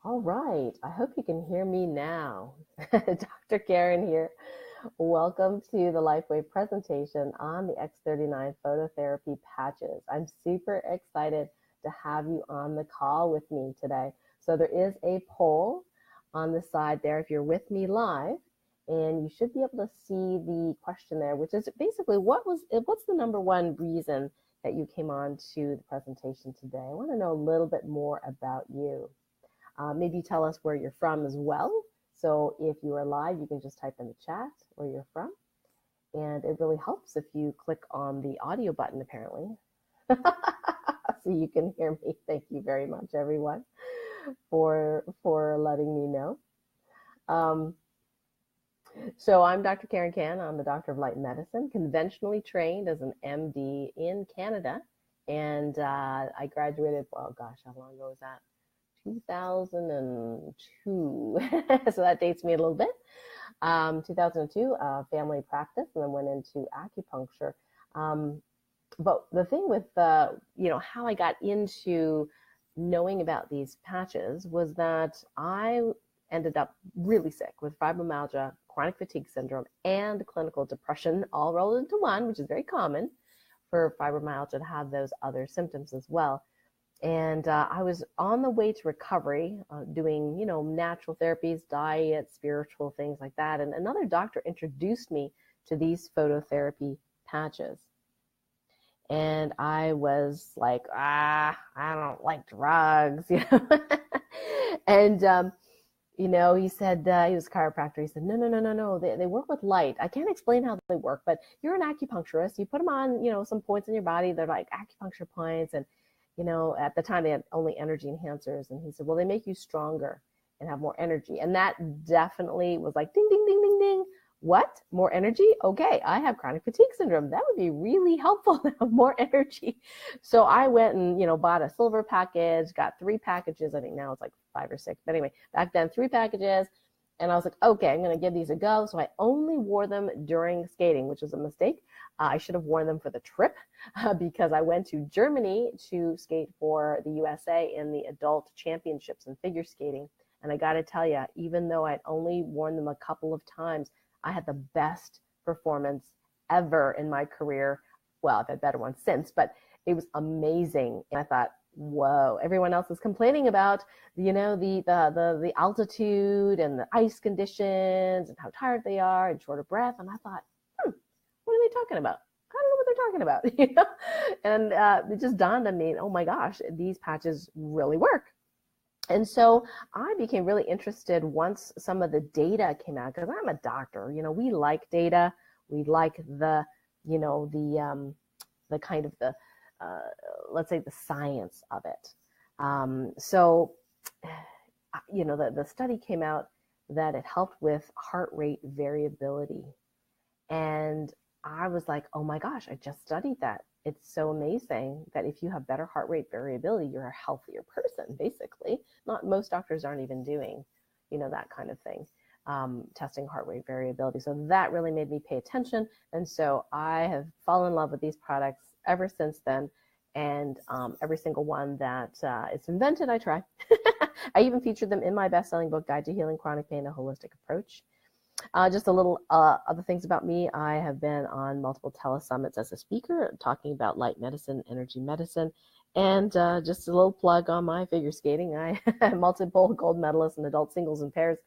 All right. I hope you can hear me now. Dr. Karen here. Welcome to the LifeWave presentation on the X39 phototherapy patches. I'm super excited to have you on the call with me today. So there is a poll on the side there if you're with me live, and you should be able to see the question there, which is basically what's the number one reason that you came on to the presentation today? I want to know a little bit more about you. Maybe tell us where you're from as well. So if you are live, you can just type in the chat where you're from. And it really helps if you click on the audio button, apparently, so you can hear me. Thank you very much, everyone, for letting me know. So I'm Dr. Karen Kan. I'm the Doctor of Light Medicine, conventionally trained as an MD in Canada. And I graduated, oh gosh, how long ago was that? 2002. So that dates me a little bit. 2002, family practice, and then went into acupuncture. But the thing with, how I got into knowing about these patches was that I ended up really sick with fibromyalgia, chronic fatigue syndrome, and clinical depression all rolled into one, which is very common for fibromyalgia to have those other symptoms as well. And I was on the way to recovery, doing, natural therapies, diet, spiritual things like that. And another doctor introduced me to these phototherapy patches. And I was like, I don't like drugs, And, he said, he was a chiropractor. He said, no, they work with light. I can't explain how they work, but you're an acupuncturist. You put them on, some points in your body. They're like acupuncture points. And at the time they had only energy enhancers. And he said, well, they make you stronger and have more energy. And that definitely was like, ding, ding, ding, ding, ding. What? More energy? Okay, I have chronic fatigue syndrome. That would be really helpful to have more energy. So I went and, bought a silver package, got 3 packages. I think now it's like 5 or 6. But anyway, back then, 3 packages. And I was like, okay, I'm going to give these a go. So I only wore them during skating, which was a mistake. I should have worn them for the trip because I went to Germany to skate for the USA in the adult championships in figure skating. And I got to tell you, even though I'd only worn them a couple of times, I had the best performance ever in my career. Well, I've had better ones since, but it was amazing. And I thought, whoa, everyone else is complaining about, the altitude and the ice conditions and how tired they are and short of breath. And I thought, what are they talking about? I don't know what they're talking about, And it just dawned on me, oh my gosh, these patches really work. And so I became really interested once some of the data came out, because I'm a doctor. We like data. We like the kind of the, let's say, the science of it. So the study came out that it helped with heart rate variability. And I was like, oh my gosh, I just studied that. It's so amazing that if you have better heart rate variability, you're a healthier person, basically. Most doctors aren't even doing, that kind of thing, testing heart rate variability. So that really made me pay attention. And so I have fallen in love with these products ever since then. And every single one that is invented, I try. I even featured them in my best-selling book, Guide to Healing Chronic Pain, A Holistic Approach. Just a little other things about me. I have been on multiple telesummits as a speaker, talking about light medicine, energy medicine, and just a little plug on my figure skating. I am multiple gold medalist in adult singles and pairs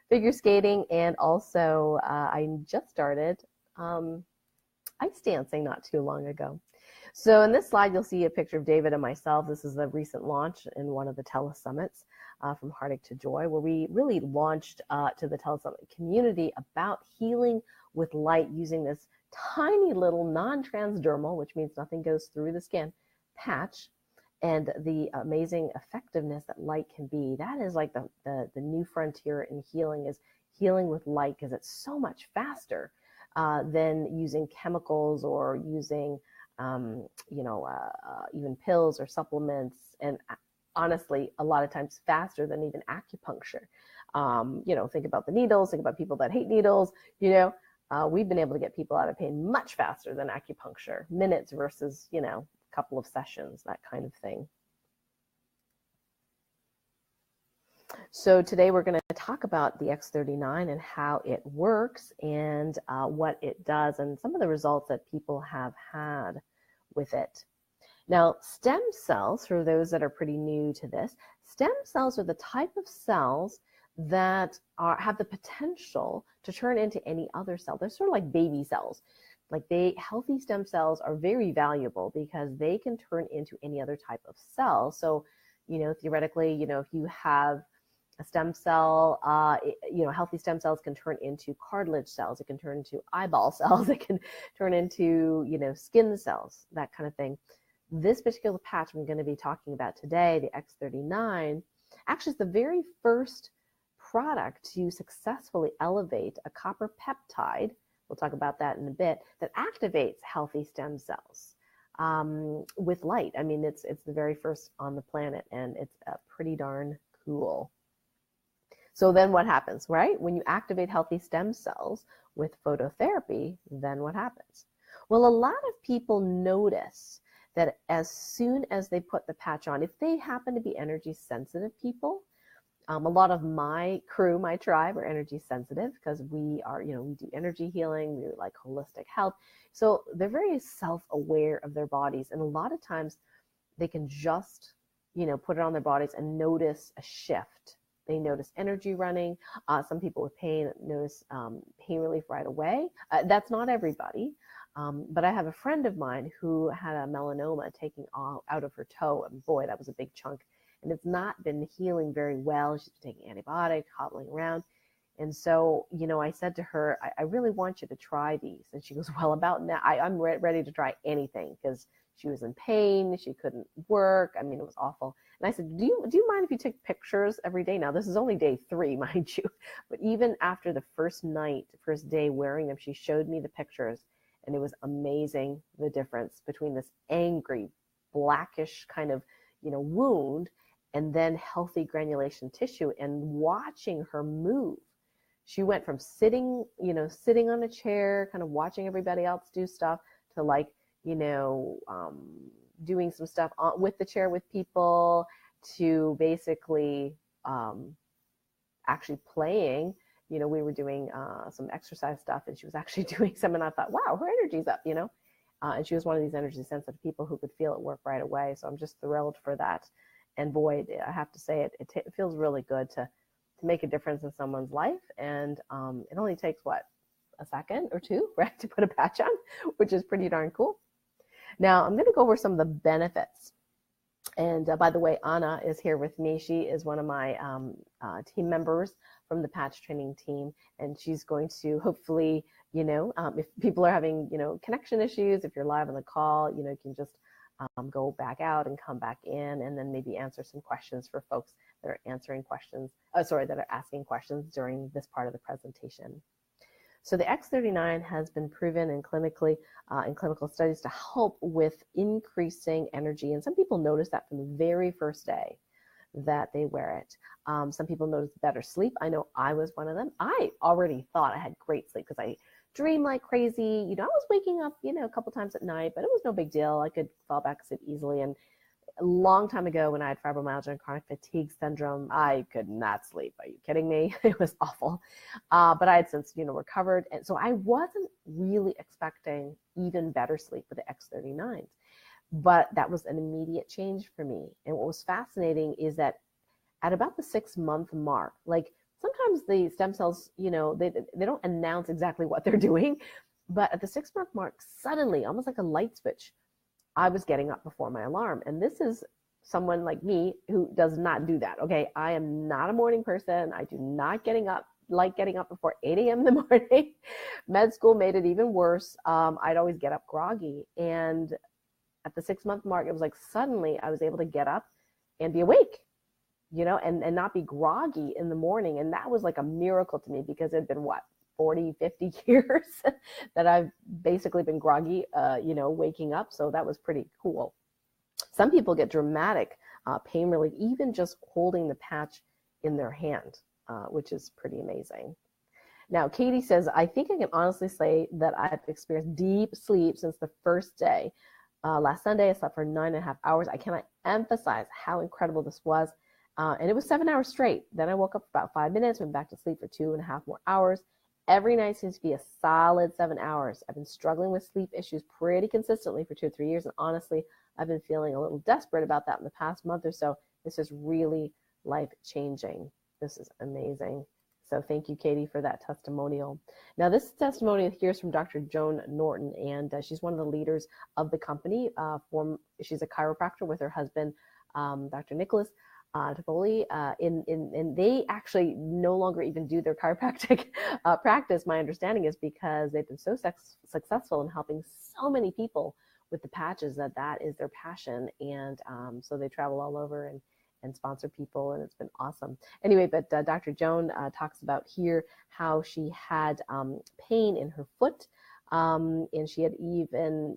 figure skating, and also I just started ice dancing not too long ago. So in this slide, you'll see a picture of David and myself. This is the recent launch in one of the telesummits. From Heartache to Joy, where we really launched to the telesummit community about healing with light using this tiny little non-transdermal, which means nothing goes through the skin, patch, and the amazing effectiveness that light can be. That is like the new frontier in healing, is healing with light, because it's so much faster than using chemicals or using even pills or supplements, and honestly, a lot of times faster than even acupuncture. Think about the needles, think about people that hate needles, we've been able to get people out of pain much faster than acupuncture, minutes versus, a couple of sessions, that kind of thing. So today we're going to talk about the X39 and how it works and what it does and some of the results that people have had with it. Now, stem cells, for those that are pretty new to this, stem cells are the type of cells that have the potential to turn into any other cell. They're sort of like baby cells. Like healthy stem cells are very valuable because they can turn into any other type of cell. So, theoretically, if you have a stem cell, healthy stem cells can turn into cartilage cells. It can turn into eyeball cells. It can turn into, skin cells, that kind of thing. This particular patch I'm going to be talking about today, the X39, actually is the very first product to successfully elevate a copper peptide, we'll talk about that in a bit, that activates healthy stem cells with light. I mean, it's the very first on the planet, and it's pretty darn cool. So then what happens, right? When you activate healthy stem cells with phototherapy, then what happens? Well, a lot of people notice that as soon as they put the patch on, if they happen to be energy sensitive people, a lot of my crew, my tribe, are energy sensitive because we are, we do energy healing, we like holistic health. So they're very self-aware of their bodies. And a lot of times they can just, put it on their bodies and notice a shift. They notice energy running. Some people with pain notice pain relief right away. That's not everybody. But I have a friend of mine who had a melanoma taking out of her toe. And boy, that was a big chunk. And it's not been healing very well. She's been taking antibiotics, hobbling around. And so, I said to her, I really want you to try these. And she goes, well, about now, I'm ready to try anything because she was in pain. She couldn't work. I mean, it was awful. And I said, do you mind if you take pictures every day? Now, this is only day 3, mind you. But even after the first day wearing them, she showed me the pictures. And it was amazing, the difference between this angry, blackish kind of, wound and then healthy granulation tissue, and watching her move. She went from sitting on a chair, kind of watching everybody else do stuff, to like, doing some stuff with the chair with people, to basically actually playing. We were doing some exercise stuff, and she was actually doing some, and I thought, wow, her energy's up, and she was one of these energy sensitive people who could feel it work right away. So I'm just thrilled for that. And boy, I have to say it feels really good to make a difference in someone's life. And it only takes, a second or 2, right, to put a patch on, which is pretty darn cool. Now, I'm going to go over some of the benefits. And by the way, Anna is here with me. She is one of my team members from the patch training team. And she's going to hopefully, if people are having, connection issues, if you're live on the call, you can just go back out and come back in, and then maybe answer some questions for folks that are that are asking questions during this part of the presentation. So the X39 has been proven in clinical studies to help with increasing energy. And some people notice that from the very first day that they wear it. Some people notice better sleep. I know I was one of them. I already thought I had great sleep because I dream like crazy. I was waking up, a couple times at night, but it was no big deal. I could fall back asleep easily. And a long time ago, when I had fibromyalgia and chronic fatigue syndrome, I could not sleep. Are you kidding me? It was awful. But I had since, recovered. And so I wasn't really expecting even better sleep with the X39s. But that was an immediate change for me. And what was fascinating is that at about the 6-month mark, like sometimes the stem cells, they don't announce exactly what they're doing. But at the 6-month mark, suddenly, almost like a light switch, I was getting up before my alarm. And this is someone like me who does not do that. Okay. I am not a morning person. I do not like getting up before 8 a.m. in the morning. Med school made it even worse. I'd always get up groggy. And at the 6-month mark, it was like suddenly I was able to get up and be awake, and not be groggy in the morning. And that was like a miracle to me because it had been 40, 50 years that I've basically been groggy, waking up. So that was pretty cool. Some people get dramatic pain relief, even just holding the patch in their hand, which is pretty amazing. Now, Katie says, I think I can honestly say that I've experienced deep sleep since the first day. Last Sunday, I slept for 9.5 hours. I cannot emphasize how incredible this was. And it was 7 hours straight. Then I woke up for about 5 minutes, went back to sleep for 2.5 more hours. Every night seems to be a solid 7 hours. I've been struggling with sleep issues pretty consistently for 2 or 3 years. And honestly, I've been feeling a little desperate about that in the past month or so. This is really life-changing. This is amazing. So thank you, Katie, for that testimonial. Now, this testimonial here is from Dr. Joan Norton, and she's one of the leaders of the company. She's a chiropractor with her husband, Dr. Nicholas Tavoli, and they actually no longer even do their chiropractic practice. My understanding is because they've been so successful in helping so many people with the patches that is their passion, and so they travel all over and sponsor people, and it's been awesome. Anyway, but Dr. Joan talks about here how she had pain in her foot, and she had even,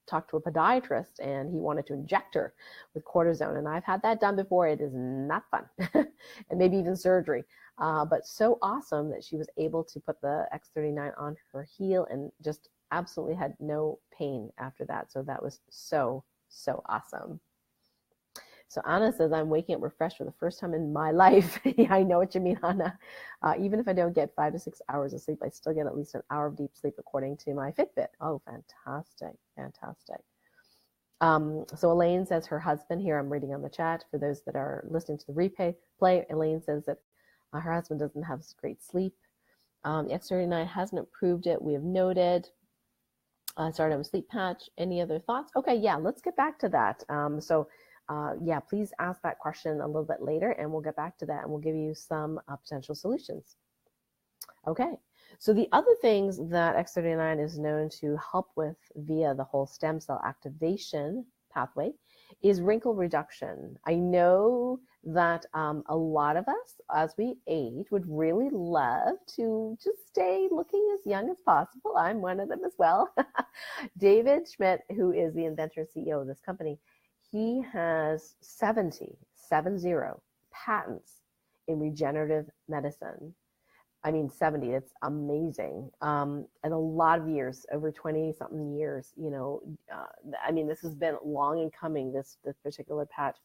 talked to a podiatrist, and he wanted to inject her with cortisone. And I've had that done before. It is not fun, and maybe even surgery. But so awesome that she was able to put the X39 on her heel and just absolutely had no pain after that. So that was so awesome. So Anna says, I'm waking up refreshed for the first time in my life. Yeah, I know what you mean, Anna. Even if I don't get 5 to 6 hours of sleep, I still get at least an hour of deep sleep according to my Fitbit. Oh, fantastic. So Elaine says her husband, here I'm reading on the chat, for those that are listening to the replay, Elaine says that her husband doesn't have great sleep. The X39 hasn't improved it, we have noted. Started on a sleep patch. Any other thoughts? Okay, yeah, let's get back to that. Yeah, please ask that question a little bit later, and we'll get back to that, and we'll give you some potential solutions. Okay, so the other things that X39 is known to help with via the whole stem cell activation pathway is wrinkle reduction. I know that a lot of us, as we age, would really love to just stay looking as young as possible. I'm one of them as well. David Schmidt, who is the inventor and CEO of this company, he has 70 patents in regenerative medicine. I mean, 70, it's amazing. And a lot of years, over 20 something years, I mean, this has been long in coming, this particular patch.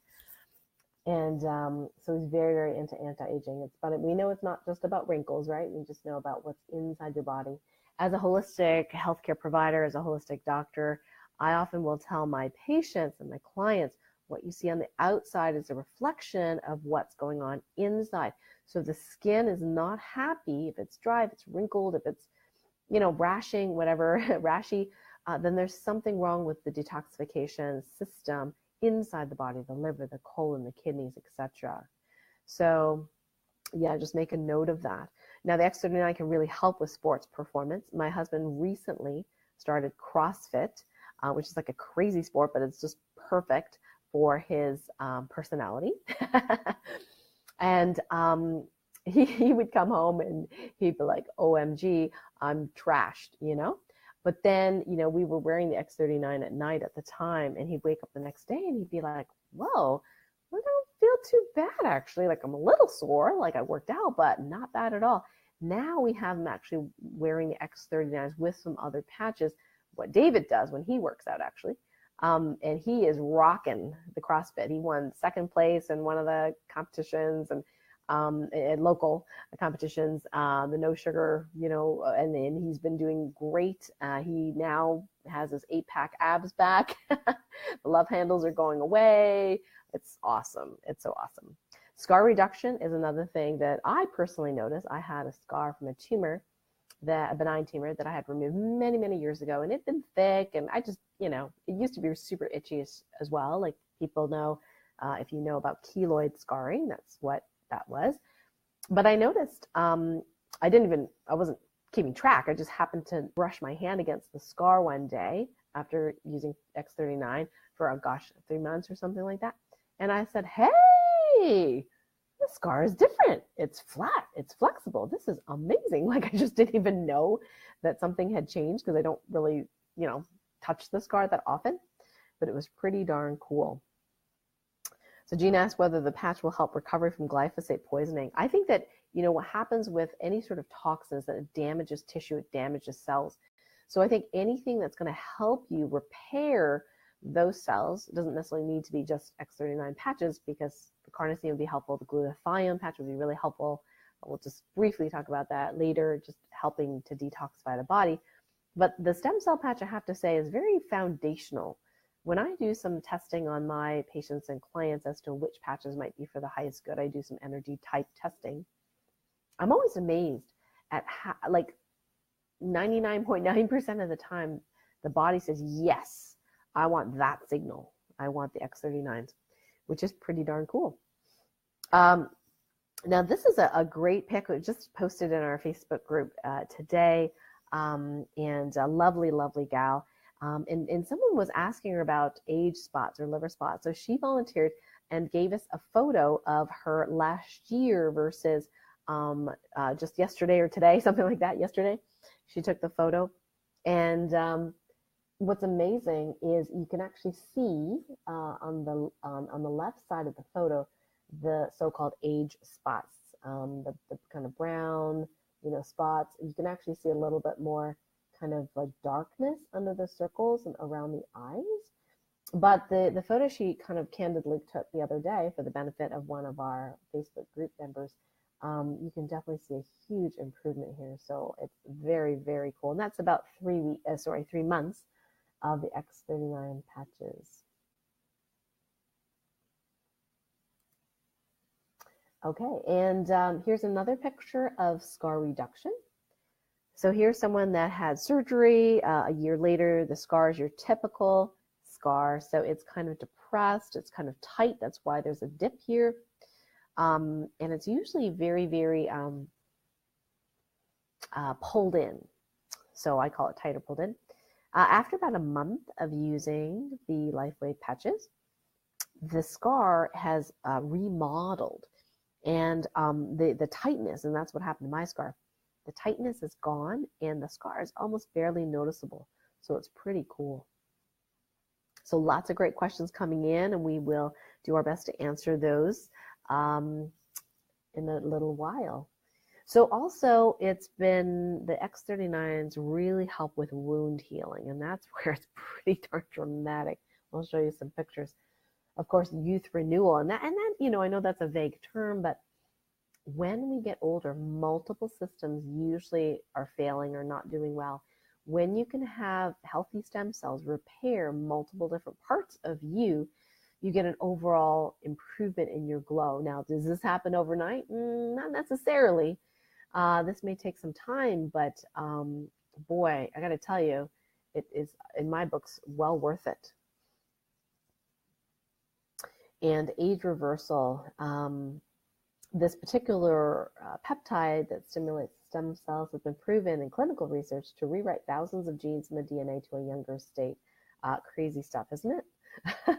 And so he's very, very into anti-aging. It's funny. We know it's not just about wrinkles, right? We just know about what's inside your body. As a holistic healthcare provider, as a holistic doctor, I often will tell my patients and my clients, what you see on the outside is a reflection of what's going on inside. So if the skin is not happy, if it's dry, if it's wrinkled, if it's, rashing, whatever, rashy, then there's something wrong with the detoxification system inside the body, the liver, the colon, the kidneys, etc. So yeah, just make a note of that. Now, the X39 can really help with sports performance. My husband recently started CrossFit, which is like a crazy sport, but it's just perfect for his personality. And he would come home and he'd be like, OMG, I'm trashed, But then, we were wearing the X39 at night at the time, and he'd wake up the next day and he'd be like, whoa, I don't feel too bad, actually. Like, I'm a little sore, like I worked out, but not bad at all. Now we have him actually wearing the X39s with some other patches, what David does when he works out, actually. And he is rocking the CrossFit. He won second place in one of the competitions and local competitions, the no sugar, and then he's been doing great. He now has his 8-pack abs back. The love handles are going away. It's awesome. It's so awesome. Scar reduction is another thing that I personally noticed. I had a scar from a tumor, a benign tumor that I had removed many, many years ago, and it'd been thick, and I just, it used to be super itchy as well. Like people know, if you know about keloid scarring, that's what that was. But I noticed, I wasn't keeping track. I just happened to brush my hand against the scar one day after using X39 for, 3 months or something like that. And I said, hey, the scar is different. It's flat. It's flexible. This is amazing. Like, I just didn't even know that something had changed because I don't really, touch the scar that often, but it was pretty darn cool. So Gina asked whether the patch will help recovery from glyphosate poisoning. I think that, what happens with any sort of toxins, that it damages tissue, it damages cells. So I think anything that's going to help you repair those cells. It doesn't necessarily need to be just X39 patches, because the carnosine would be helpful. The glutathione patch would be really helpful. We'll just briefly talk about that later, just helping to detoxify the body. But the stem cell patch, I have to say, is very foundational. When I do some testing on my patients and clients as to which patches might be for the highest good, I do some energy type testing. I'm always amazed at how, like 99.9% of the time, the body says, yes, I want that signal. I want the X39s, which is pretty darn cool. Now, this is a great pic. We just posted in our Facebook group today, and a lovely, lovely gal. And someone was asking her about age spots or liver spots. So she volunteered and gave us a photo of her last year versus just yesterday or today, something like that, yesterday. She took the photo. And what's amazing is you can actually see on the left side of the photo the so-called age spots, the kind of brown, spots. You can actually see a little bit more kind of like darkness under the circles and around the eyes. But the photo she kind of candidly took the other day for the benefit of one of our Facebook group members, you can definitely see a huge improvement here. So it's very, very cool. And that's about 3 months of the X39 patches. Okay, and here's another picture of scar reduction. So here's someone that had surgery. A year later, the scar is your typical scar. So it's kind of depressed. It's kind of tight. That's why there's a dip here. And it's usually very, very pulled in. So I call it tight or pulled in. After about a month of using the LifeWave patches, the scar has remodeled. And the tightness, and that's what happened to my scar, the tightness is gone and the scar is almost barely noticeable. So it's pretty cool. So lots of great questions coming in, and we will do our best to answer those in a little while. So also, it's been the X39s really help with wound healing, and that's where it's pretty darn dramatic. I'll show you some pictures. Of course, youth renewal, and that, I know that's a vague term, but when we get older, multiple systems usually are failing or not doing well. When you can have healthy stem cells repair multiple different parts of you, you get an overall improvement in your glow. Now, does this happen overnight? Not necessarily. This may take some time, but boy, I got to tell you, it is, in my books, well worth it. And age reversal, this particular peptide that stimulates stem cells has been proven in clinical research to rewrite thousands of genes in the DNA to a younger state. Crazy stuff, isn't it?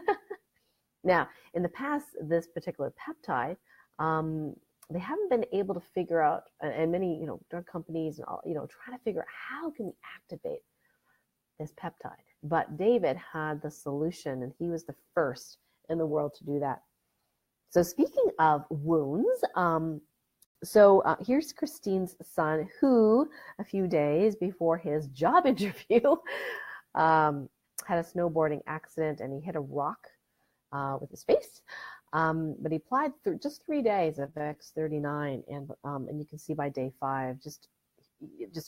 Now, in the past, this particular peptide, they haven't been able to figure out, and many, drug companies and all, try to figure out how can we activate this peptide. But David had the solution, and he was the first in the world to do that. So speaking of wounds, here's Christine's son, who a few days before his job interview had a snowboarding accident, and he hit a rock with his face. But he applied just 3 days of X39, and you can see by day 5, just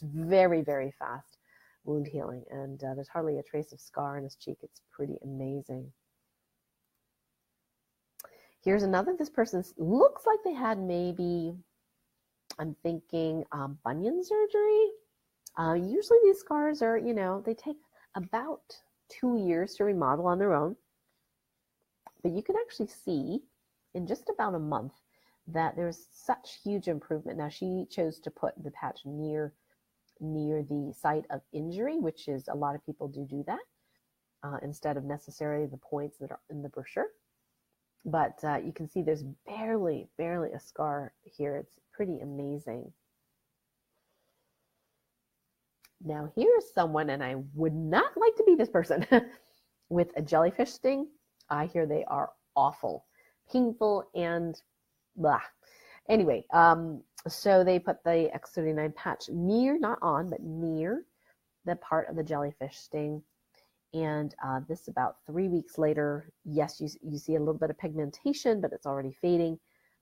very, very fast wound healing, and there's hardly a trace of scar in his cheek. It's pretty amazing. Here's another. This person looks like they had maybe, I'm thinking, bunion surgery. Usually these scars are, they take about 2 years to remodel on their own. But you can actually see in just about a month that there's such huge improvement. Now, she chose to put the patch near the site of injury, which is, a lot of people do that, instead of necessarily the points that are in the brochure. But you can see there's barely a scar here. It's pretty amazing. Now, here's someone, and I would not like to be this person, with a jellyfish sting. I hear they are awful, painful, and blah. Anyway, so they put the X39 patch near, not on, but near the part of the jellyfish sting. And this about 3 weeks later, yes, you see a little bit of pigmentation, but it's already fading.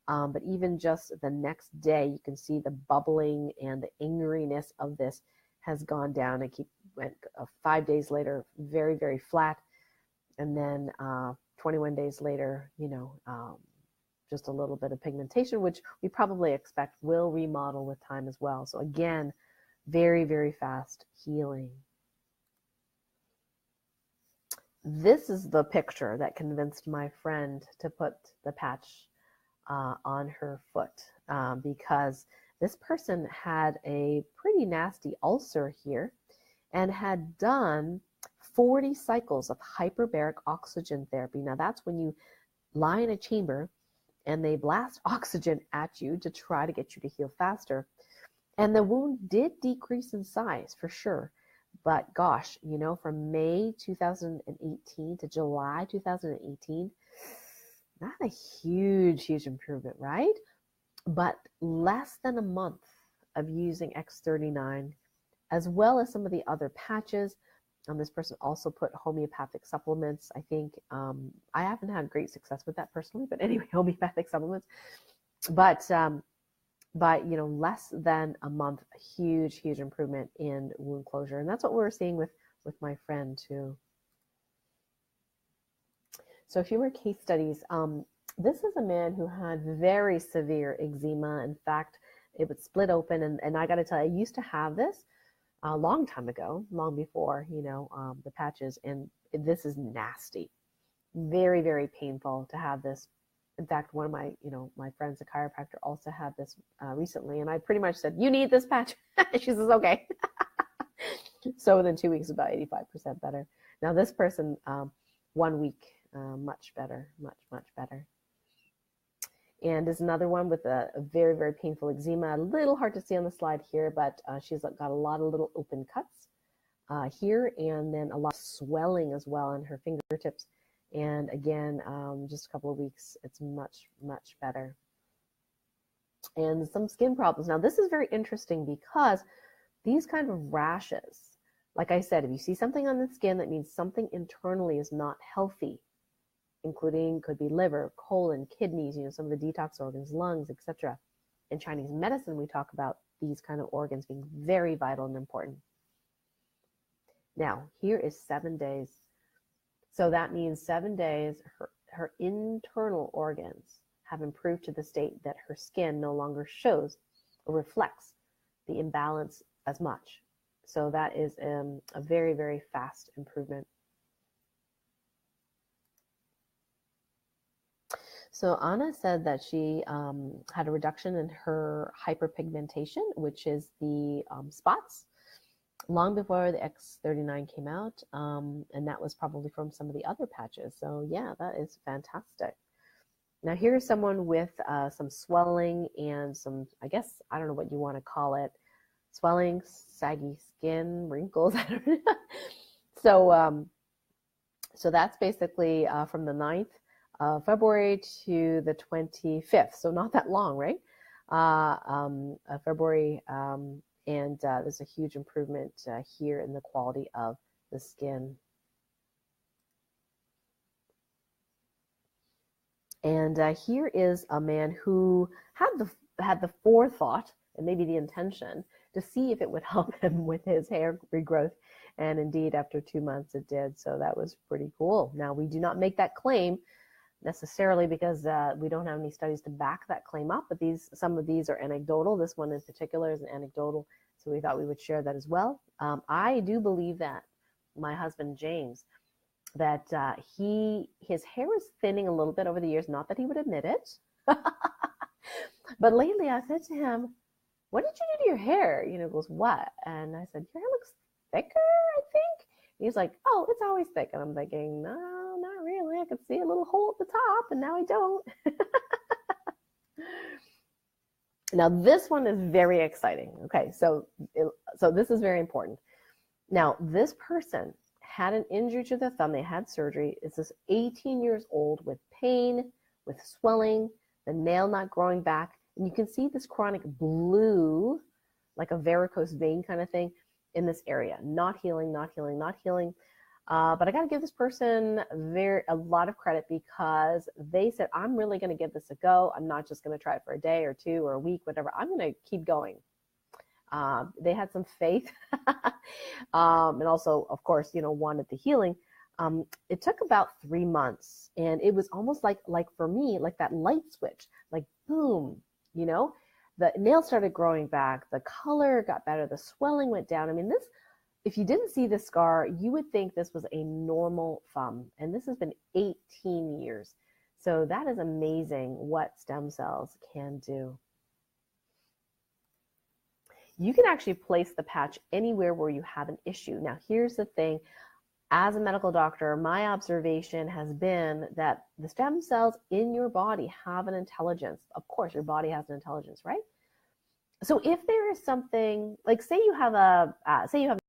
But even just the next day, you can see the bubbling and the angeriness of this has gone down. It went 5 days later, very, very flat. And then 21 days later, just a little bit of pigmentation, which we probably expect will remodel with time as well. So again, very, very fast healing. This is the picture that convinced my friend to put the patch on her foot because this person had a pretty nasty ulcer here and had done 40 cycles of hyperbaric oxygen therapy. Now that's when you lie in a chamber and they blast oxygen at you to try to get you to heal faster. And the wound did decrease in size for sure. But gosh, from May 2018 to July 2018, not a huge improvement, right? But less than a month of using X39, as well as some of the other patches. This person also put homeopathic supplements. I think I haven't had great success with that personally, but anyway, homeopathic supplements. But less than a month, a huge improvement in wound closure, and that's what we're seeing with my friend too. So a few more case studies. This is a man who had very severe eczema. In fact, it would split open, and I got to tell you, I used to have this a long time ago, long before the patches, and this is nasty, very, very painful to have this. In fact, one of my friends, a chiropractor, also had this recently, and I pretty much said, "You need this patch." She says, "Okay." So within 2 weeks, about 85% better. Now this person, 1 week, much better, much better. And there's another one with a very, very painful eczema. A little hard to see on the slide here, but she's got a lot of little open cuts here, and then a lot of swelling as well in her fingertips. And again, just a couple of weeks, it's much better. And some skin problems. Now, this is very interesting because these kind of rashes, like I said, if you see something on the skin, that means something internally is not healthy, including could be liver, colon, kidneys, some of the detox organs, lungs, etc. In Chinese medicine, we talk about these kind of organs being very vital and important. Now, here is 7 days. So that means 7 days, her internal organs have improved to the state that her skin no longer shows or reflects the imbalance as much. So that is a very, very fast improvement. So Anna said that she had a reduction in her hyperpigmentation, which is the spots, long before the X39 came out, and that was probably from some of the other patches. So yeah, that is fantastic. Now here's someone with some swelling and some, I guess, I don't know what you want to call it, swelling, saggy skin, wrinkles. I don't know. So that's basically from the 9th of February to the 25th. So not that long, right? February. And there's a huge improvement here in the quality of the skin. And here is a man who had the forethought and maybe the intention to see if it would help him with his hair regrowth. And indeed, after 2 months, it did. So that was pretty cool. Now, we do not make that claim necessarily because we don't have any studies to back that claim up, but some of these are anecdotal. This one in particular is an anecdotal, so we thought we would share that as well. I do believe that my husband James, that his hair is thinning a little bit over the years, not that he would admit it, but lately I said to him, "What did you do to your hair?" He goes, "What?" And I said, "Your hair looks thicker, I think." And he's like, "Oh, it's always thick." And I'm thinking, no, not really. I could see a little hole at the top, and now I don't. Now, this one is very exciting. Okay, so this is very important. Now, this person had an injury to the thumb. They had surgery. It's this 18 years old with pain, with swelling, the nail not growing back. And you can see this chronic blue, like a varicose vein kind of thing in this area. Not healing, not healing, not healing. But I got to give this person a lot of credit because they said, I'm really going to give this a go. I'm not just going to try it for a day or two or a week, whatever. I'm going to keep going. They had some faith and also, of course, wanted the healing. It took about 3 months, and it was almost like for me, like that light switch, like boom, the nails started growing back, the color got better, the swelling went down. I mean, if you didn't see the scar, you would think this was a normal thumb, and this has been 18 years. So that is amazing what stem cells can do. You can actually place the patch anywhere where you have an issue. Now, here's the thing. As a medical doctor, my observation has been that the stem cells in your body have an intelligence. Of course, your body has an intelligence, right? So if there is something, like say you have a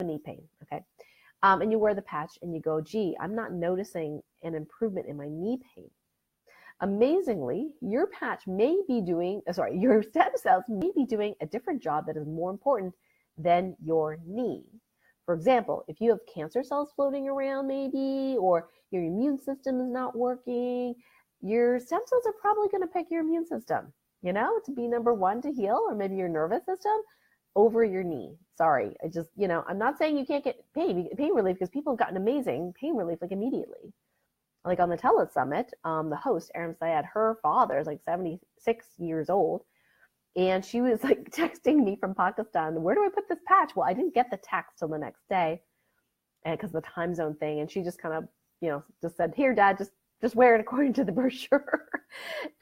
knee pain, okay, and you wear the patch and you go, gee, I'm not noticing an improvement in my knee pain. Amazingly, your patch may be doing, your stem cells may be doing a different job that is more important than your knee. For example, if you have cancer cells floating around maybe, or your immune system is not working, your stem cells are probably going to pick your immune system, to be number one to heal, or maybe your nervous system over your knee. Sorry, I'm not saying you can't get pain relief, because people have gotten amazing pain relief like immediately. Like on the Tele Summit, the host, Aram Syed, her father is like 76 years old. And she was like texting me from Pakistan, where do I put this patch? Well, I didn't get the text till the next day because of the time zone thing. And she just kind of, just said, here, Dad, just wear it according to the brochure.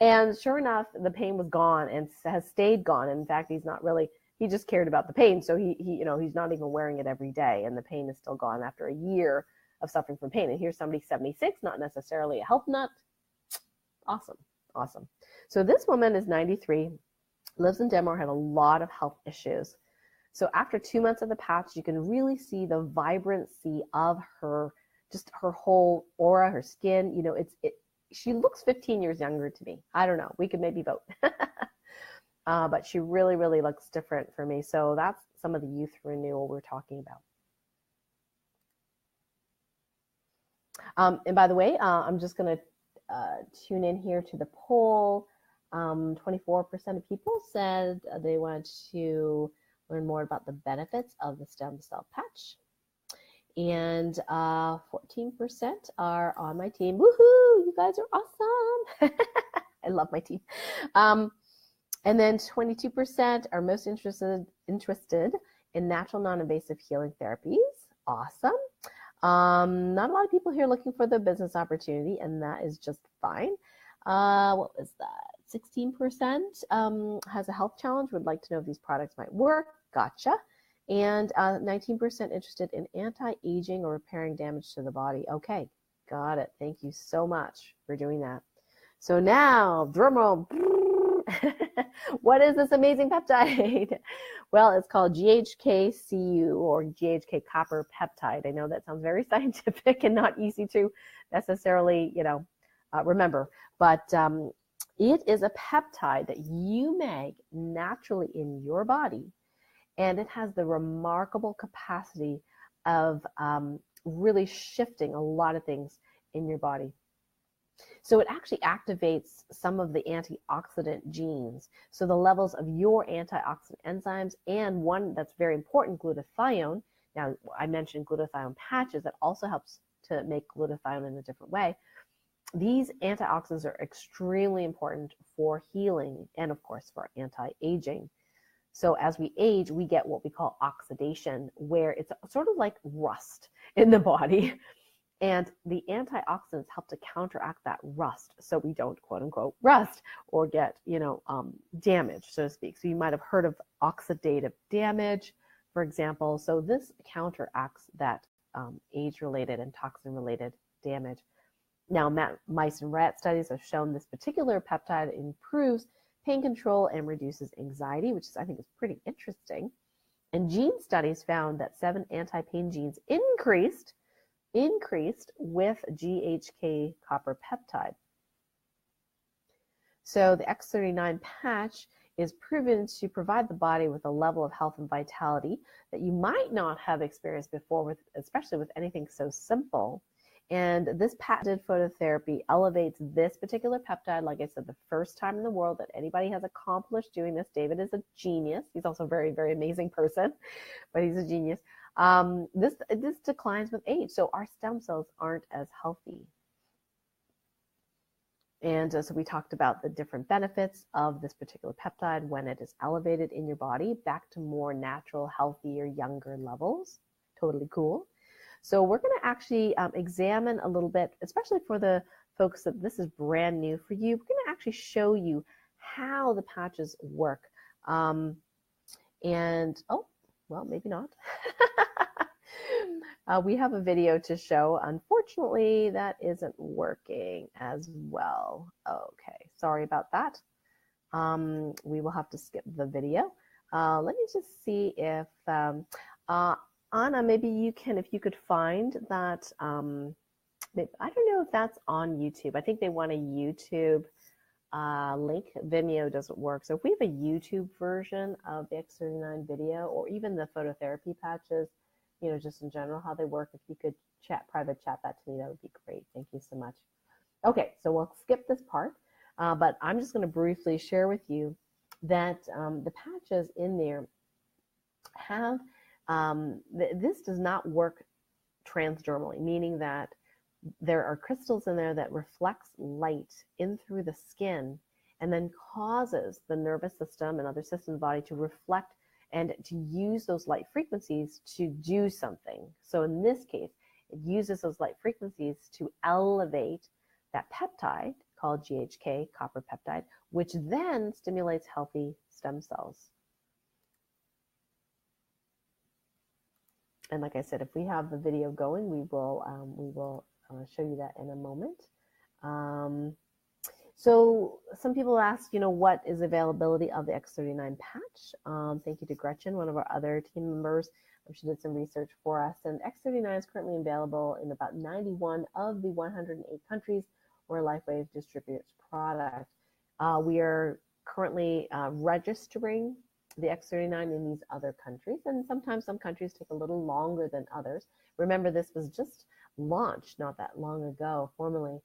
And sure enough, the pain was gone and has stayed gone. And in fact, he just cared about the pain. So he's not even wearing it every day. And the pain is still gone after a year of suffering from pain. And here's somebody 76, not necessarily a health nut. Awesome. So this woman is 93, lives in Denmark, had a lot of health issues. So after 2 months of the patch, you can really see the vibrancy of her whole aura, her skin. She looks 15 years younger to me. I don't know. We could maybe vote. But she really, really looks different for me. So that's some of the youth renewal we're talking about. And by the way, I'm just going to tune in here to the poll. 24% of people said they wanted to learn more about the benefits of the stem cell patch. And 14% are on my team. Woohoo! You guys are awesome. I love my team. And then 22% are most interested in natural non-invasive healing therapies. Awesome. Not a lot of people here looking for the business opportunity, and that is just fine. What was that? 16% has a health challenge, would like to know if these products might work. Gotcha. And 19% interested in anti-aging or repairing damage to the body. Okay, got it. Thank you so much for doing that. So now, drumroll. What is this amazing peptide? Well, it's called GHKCU, or GHK copper peptide. I know that sounds very scientific and not easy to necessarily, remember, but it is a peptide that you make naturally in your body, and it has the remarkable capacity of really shifting a lot of things in your body. So it actually activates some of the antioxidant genes. So the levels of your antioxidant enzymes, and one that's very important, glutathione. Now, I mentioned glutathione patches that also helps to make glutathione in a different way. These antioxidants are extremely important for healing and, of course, for anti-aging. So as we age, we get what we call oxidation, where it's sort of like rust in the body. And the antioxidants help to counteract that rust, so we don't, quote unquote, rust or get, damage, so to speak. So you might have heard of oxidative damage, for example. So this counteracts that age-related and toxin-related damage. Now, mice and rat studies have shown this particular peptide improves pain control and reduces anxiety, which I think is pretty interesting. And gene studies found that 7 anti-pain genes increased with GHK copper peptide. So the X39 patch is proven to provide the body with a level of health and vitality that you might not have experienced before, with, especially with anything so simple. And this patented phototherapy elevates this particular peptide, like I said, the first time in the world that anybody has accomplished doing this. David is a genius. He's also a very, very amazing person, but he's a genius. This declines with age, so our stem cells aren't as healthy. And so we talked about the different benefits of this particular peptide when it is elevated in your body back to more natural, healthier, younger levels. Totally cool. So we're going to actually examine a little bit, especially for the folks that this is brand new for you. We're going to actually show you how the patches work. Oh, well, maybe not. We have a video to show. Unfortunately, that isn't working as well. Okay, sorry about that. We will have to skip the video. Let me just see if, Anna, maybe you can, if you could find that, I don't know if that's on YouTube. I think they want a YouTube link. Vimeo doesn't work. So if we have a YouTube version of the X39 video, or even the phototherapy patches, you know, just in general, how they work, if you could private chat that to me, that would be great. Thank you so much. Okay, so we'll skip this part, but I'm just going to briefly share with you that the patches in there have, this does not work transdermally, meaning that there are crystals in there that reflects light in through the skin and then causes the nervous system and other systems of the body to reflect and to use those light frequencies to do something. So in this case, it uses those light frequencies to elevate that peptide called GHK, copper peptide, which then stimulates healthy stem cells. And like I said, if we have the video going, we will show you that in a moment. So some people ask, you know, what is availability of the X39 patch? Thank you to Gretchen, one of our other team members. She did some research for us. And X39 is currently available in about 91 of the 108 countries where LifeWave distributes product. We are currently registering the X39 in these other countries, and sometimes some countries take a little longer than others. Remember, this was just launched not that long ago, formally,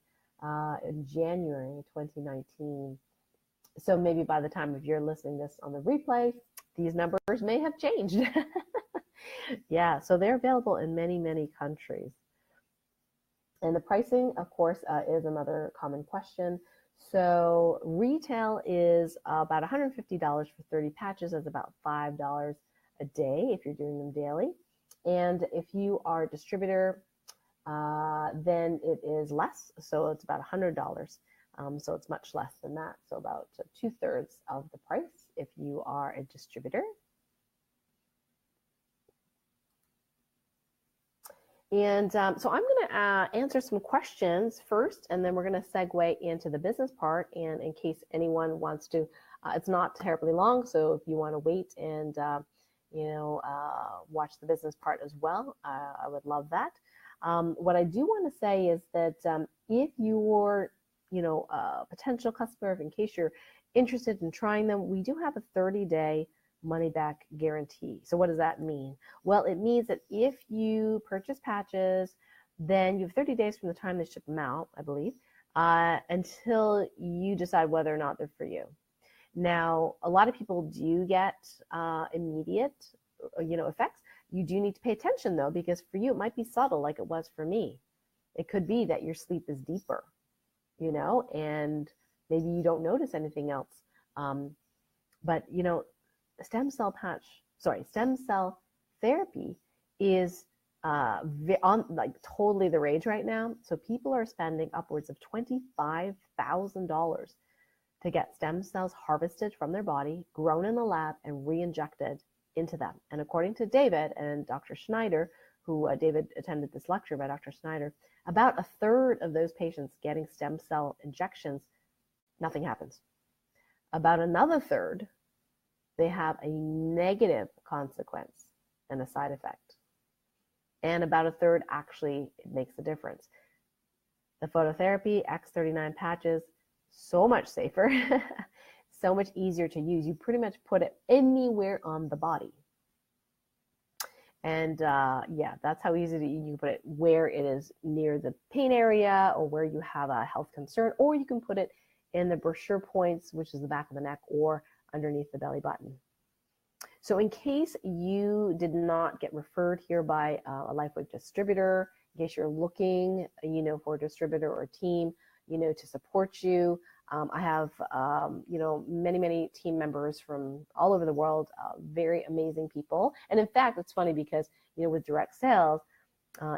in January 2019. So maybe by the time if you're listening this on the replay, these numbers may have changed. Yeah, so they're available in many, many countries. And the pricing, of course, is another common question. So retail is about $150 for 30 patches. That's about $5 a day if you're doing them daily. And if you are a distributor, then it is less. So it's about $100. So it's much less than that. So about 2/3 of the price if you are a distributor. And so I'm going to answer some questions first, and then we're going to segue into the business part. And in case anyone wants to, it's not terribly long, so if you want to wait and watch the business part as well, I would love that. What I do want to say is that if you're, a potential customer, in case you're interested in trying them, we do have a 30-day money-back guarantee. So what does that mean? Well, it means that if you purchase patches, then you have 30 days from the time they ship them out, I believe, until you decide whether or not they're for you. Now, a lot of people do get immediate, effects. You do need to pay attention, though, because for you, it might be subtle like it was for me. It could be that your sleep is deeper, and maybe you don't notice anything else. But stem cell therapy is totally the rage right now. So people are spending upwards of $25,000 to get stem cells harvested from their body, grown in the lab, and re-injected into them. And according to David and Dr. Schneider, who David attended this lecture by Dr. Schneider, about 1/3 of those patients getting stem cell injections, nothing happens. About another third, they have a negative consequence and a side effect. And about 1/3 actually it makes a difference. The phototherapy, X39 patches, so much safer, so much easier to use. You pretty much put it anywhere on the body. And yeah, that's how easy you can put it where it is near the pain area or where you have a health concern, or you can put it in the brochure points, which is the back of the neck, or underneath the belly button. So in case you did not get referred here by a LifeWave distributor, in case you're looking, for a distributor or a team, to support you, I have, many, many team members from all over the world, very amazing people. And in fact, it's funny because, with direct sales,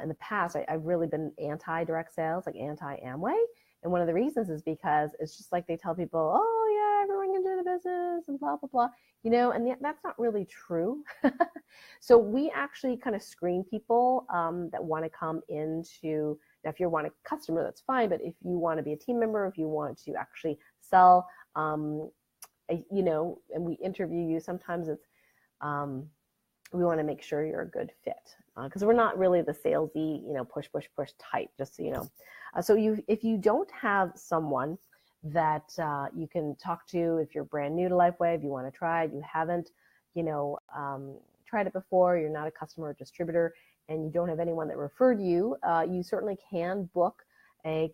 in the past, I've really been anti-direct sales, like anti-Amway. And one of the reasons is because it's just like they tell people, oh, yeah, everyone can do the business and blah, blah, blah, and that's not really true. So we actually kind of screen people that want to come into. Now, if you want a customer, that's fine. But if you want to be a team member, if you want to actually sell, and we interview you, sometimes it's, we want to make sure you're a good fit because we're not really the salesy, push, push, push type, just so you know. So if you don't have someone that you can talk to, if you're brand new to LifeWave, you want to try it, you haven't, tried it before, you're not a customer or distributor, and you don't have anyone that referred you, you certainly can book a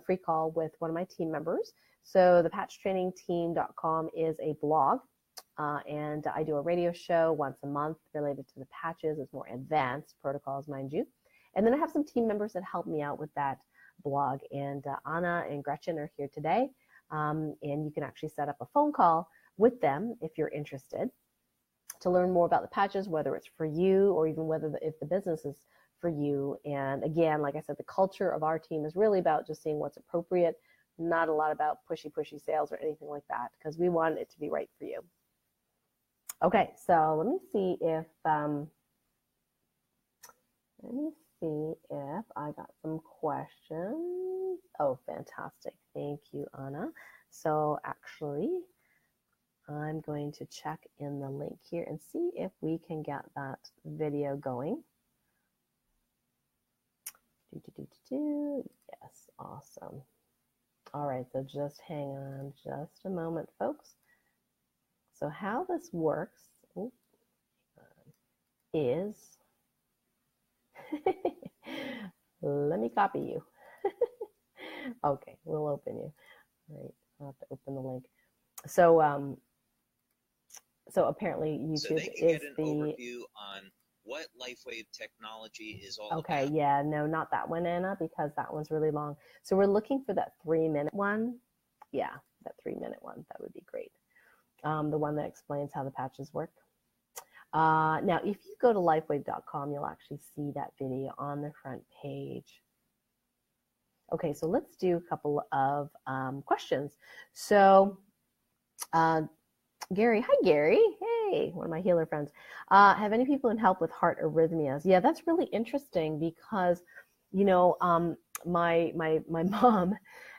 free call with one of my team members. So the patchtrainingteam.com is a blog, and I do a radio show once a month related to the patches. It's more advanced protocols, mind you. And then I have some team members that help me out with that blog, and Anna and Gretchen are here today, and you can actually set up a phone call with them if you're interested to learn more about the patches, whether it's for you or even if the business is for you. And again, like I said, the culture of our team is really about just seeing what's appropriate, not a lot about pushy sales or anything like that, because we want it to be right for you. Okay, so let me see if I got some questions. Oh, fantastic. Thank you, Anna. So actually, I'm going to check in the link here and see if we can get that video going. Yes, awesome. All right, so just hang on just a moment, folks. So how this works is, let me copy you. Okay, we'll open you. All right, I'll have to open the link. So, so apparently YouTube so they can get an overview on what LifeWave technology is all about. Okay, yeah, no, not that one, Anna, because that one's really long. So we're looking for that 3-minute one. Yeah, that 3-minute one. That would be great. The one that explains how the patches work. Now, if you go to lifewave.com, you'll actually see that video on the front page. Okay, so let's do a couple of questions. So, Gary, hi Gary, hey, one of my healer friends. Have any people in help with heart arrhythmias? Yeah, that's really interesting because, my mom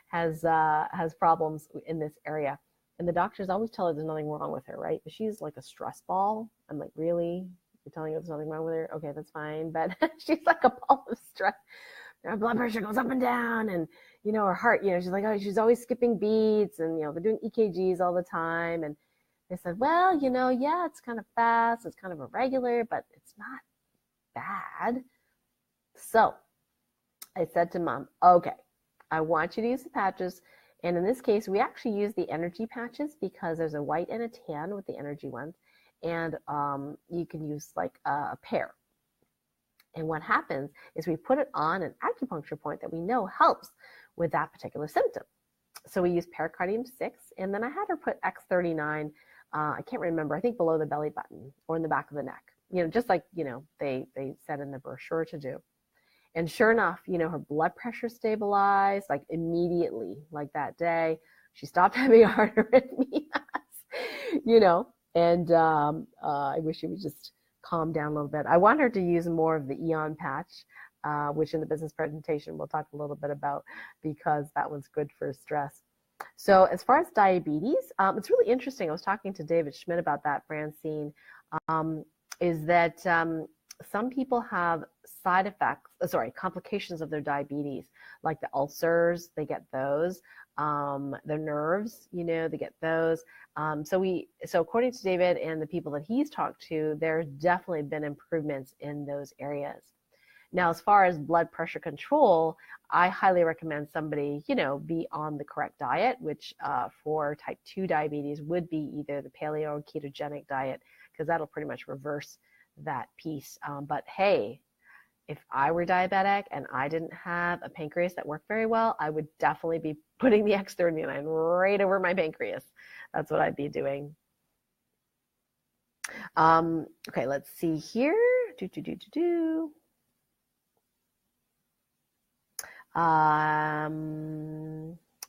has problems in this area, and the doctors always tell her there's nothing wrong with her, right? But she's like a stress ball. I'm like, really? You're telling her there's nothing wrong with her? Okay, that's fine, but she's like a ball of stress. Her blood pressure goes up and down, and her heart, she's like, oh, she's always skipping beats, and they're doing EKGs all the time, and they said, well, yeah, it's kind of fast, it's kind of irregular, but it's not bad. So I said to Mom, okay, I want you to use the patches, and in this case, we actually use the energy patches because there's a white and a tan with the energy ones, and you can use like a pair. And what happens is we put it on an acupuncture point that we know helps with that particular symptom. So we use pericardium 6, and then I had her put X39, I can't remember, I think below the belly button or in the back of the neck, just like, they said in the brochure to do. And sure enough, her blood pressure stabilized like immediately, like that day. She stopped having heart arrhythmias, and I wish she would just calm down a little bit. I want her to use more of the Eon patch, which in the business presentation we'll talk a little bit about because that one's good for stress. So as far as diabetes, it's really interesting. I was talking to David Schmidt about that, Francine, is that some people have complications of their diabetes, like the ulcers, they get those. the nerves, they get those. So according to David and the people that he's talked to, there's definitely been improvements in those areas. Now, as far as blood pressure control, I highly recommend somebody, be on the correct diet, which for type 2 diabetes would be either the paleo or ketogenic diet, because that'll pretty much reverse that piece. But hey, if I were diabetic and I didn't have a pancreas that worked very well, I would definitely be putting the X39 right over my pancreas. That's what I'd be doing. Okay, let's see here.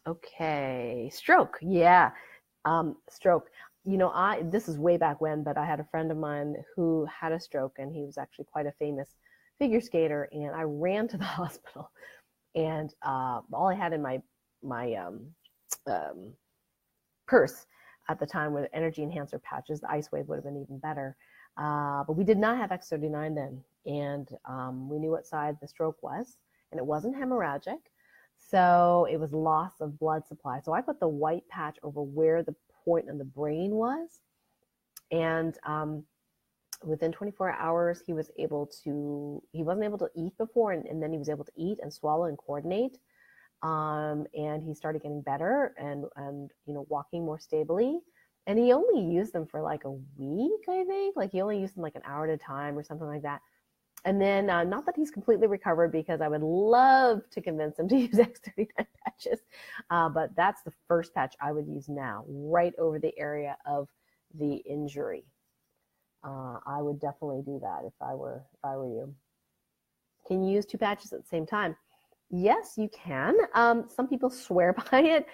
Okay, stroke. Yeah, stroke. This is way back when, but I had a friend of mine who had a stroke, and he was actually quite a famous figure skater, and I ran to the hospital, and all I had in my purse at the time were energy enhancer patches. The Ice Wave would have been even better, but we did not have X39 then, and we knew what side the stroke was, and it wasn't hemorrhagic, so it was loss of blood supply. So I put the white patch over where the point in the brain was, and within 24 hours, he wasn't able to eat before, and then he was able to eat and swallow and coordinate. And he started getting better and walking more stably. And he only used them for like a week, I think. Like he only used them like an hour at a time or something like that. And then, not that he's completely recovered, because I would love to convince him to use X39 patches. But that's the first patch I would use now, right over the area of the injury. I would definitely do that if I were you. Can you use two patches at the same time? Yes, you can. Some people swear by it,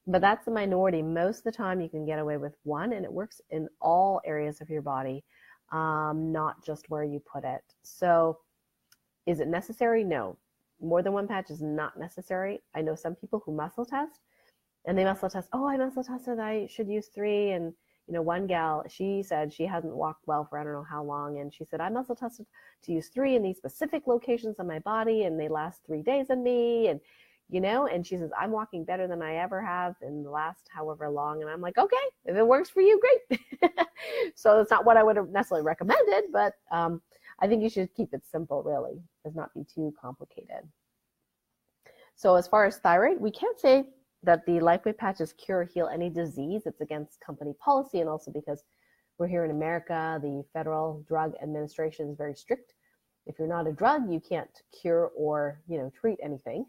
but that's the minority. Most of the time you can get away with one, and it works in all areas of your body, not just where you put it. So is it necessary? No. More than one patch is not necessary. I know some people who muscle test, and they muscle test, I muscle tested, I should use 3. And one gal, she said she hasn't walked well for I don't know how long, and she said, I muscle tested to use 3 in these specific locations on my body, and they last 3 days on me, and and she says, I'm walking better than I ever have in the last however long. And I'm like, okay, if it works for you, great. So that's not what I would have necessarily recommended, but I think you should keep it simple, really. Does not be too complicated. So as far as thyroid, we can't say that the LifeWave patches cure or heal any disease. It's against company policy, and also because we're here in America, the Federal Drug Administration is very strict. If you're not a drug, you can't cure or treat anything.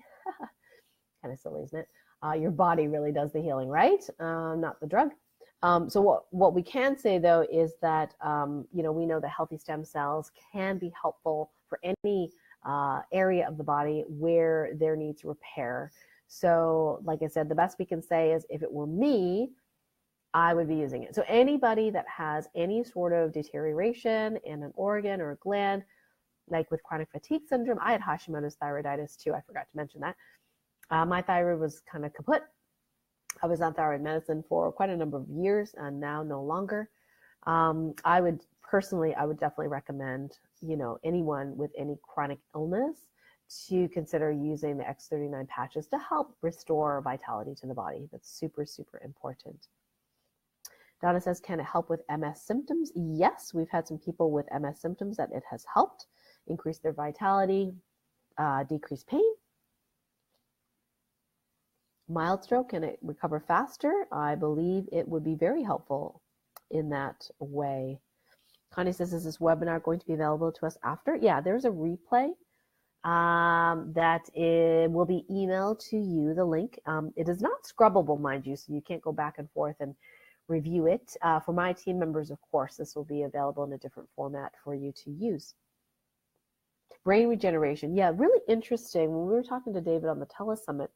Kind of silly, isn't it? Your body really does the healing, right? Not the drug. So what we can say, though, is that we know that healthy stem cells can be helpful for any area of the body where there needs repair. So like I said, the best we can say is, if it were me, I would be using it. So anybody that has any sort of deterioration in an organ or a gland, like with chronic fatigue syndrome, I had Hashimoto's thyroiditis too. I forgot to mention that. My thyroid was kind of kaput. I was on thyroid medicine for quite a number of years, and now no longer. I would definitely recommend, anyone with any chronic illness to consider using the X39 patches to help restore vitality to the body. That's super, super important. Donna says, can it help with MS symptoms? Yes, we've had some people with MS symptoms that it has helped increase their vitality, decrease pain. Mild stroke, can it recover faster? I believe it would be very helpful in that way. Connie says, is this webinar going to be available to us after? Yeah, there's a replay that will be emailed to you, the link. It is not scrubbable, mind you, so you can't go back and forth and review it. For my team members, of course, this will be available in a different format for you to use. Brain regeneration. Yeah, really interesting. When we were talking to David on the Telesummit,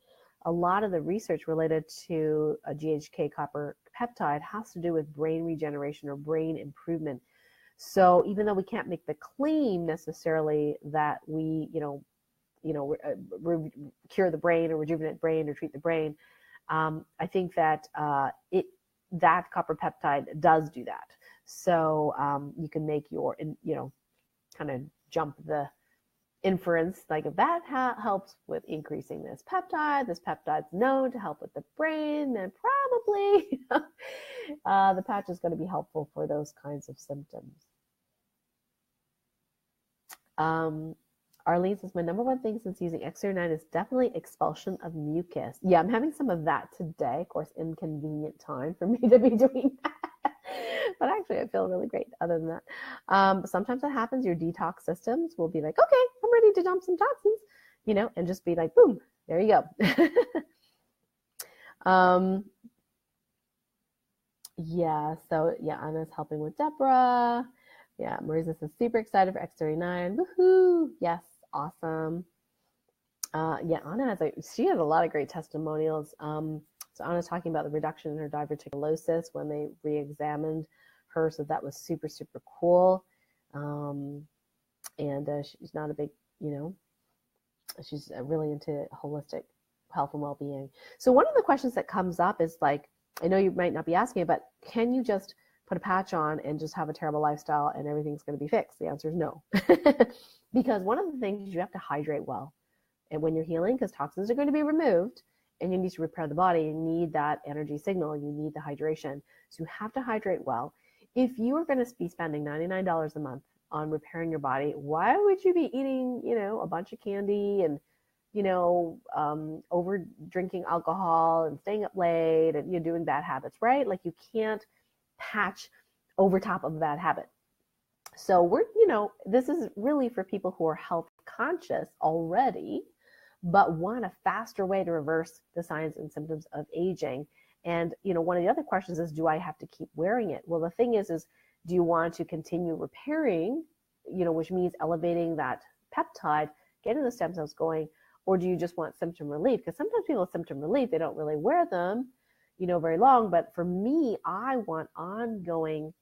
a lot of the research related to a GHK copper peptide has to do with brain regeneration or brain improvement. So even though we can't make the claim necessarily that we, cure the brain or rejuvenate brain or treat the brain, I think that that copper peptide does do that. So you can make your, kind of jump the inference, like if that helps with increasing this peptide's known to help with the brain, then probably the patch is going to be helpful for those kinds of symptoms. Arlene says, my number one thing since using X39 is definitely expulsion of mucus. Yeah, I'm having some of that today. Of course, inconvenient time for me to be doing that. But actually, I feel really great other than that. But sometimes that happens. Your detox systems will be like, okay, I'm ready to dump some toxins, and just be like, boom, there you go. Yeah, so yeah, Anna's helping with Deborah. Yeah, Marisa is super excited for X39. Woohoo! Yes, awesome. Yeah, Anna she has a lot of great testimonials. So Anna's talking about the reduction in her diverticulosis when they re-examined her. So that was super, super cool. And she's not a big, she's really into holistic health and well-being. So one of the questions that comes up is like, I know you might not be asking it, but can you just put a patch on and just have a terrible lifestyle and everything's going to be fixed? The answer is no. Because one of the things, you have to hydrate well. And when you're healing, because toxins are going to be removed and you need to repair the body, you need that energy signal, you need the hydration. So you have to hydrate well. If you are going to be spending $99 a month on repairing your body, why would you be eating, a bunch of candy and, over drinking alcohol and staying up late and doing bad habits, right? Like you can't patch over top of that habit. So this is really for people who are health conscious already, but want a faster way to reverse the signs and symptoms of aging. And, one of the other questions is, do I have to keep wearing it? Well, the thing is do you want to continue repairing, which means elevating that peptide, getting the stem cells going, or do you just want symptom relief? Because sometimes people with symptom relief, they don't really wear them, very long. But for me, I want ongoing,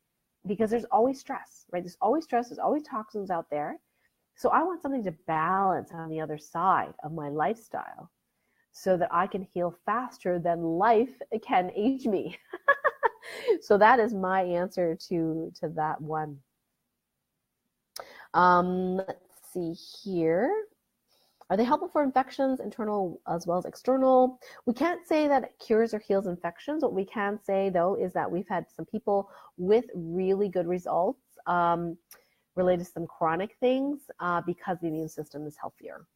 because there's always stress, right? There's always stress. There's always toxins out there. So I want something to balance on the other side of my lifestyle so that I can heal faster than life can age me. So that is my answer to that one. Let's see here. Are they helpful for infections, internal as well as external? We can't say that it cures or heals infections. What we can say, though, is that we've had some people with really good results related to some chronic things because the immune system is healthier.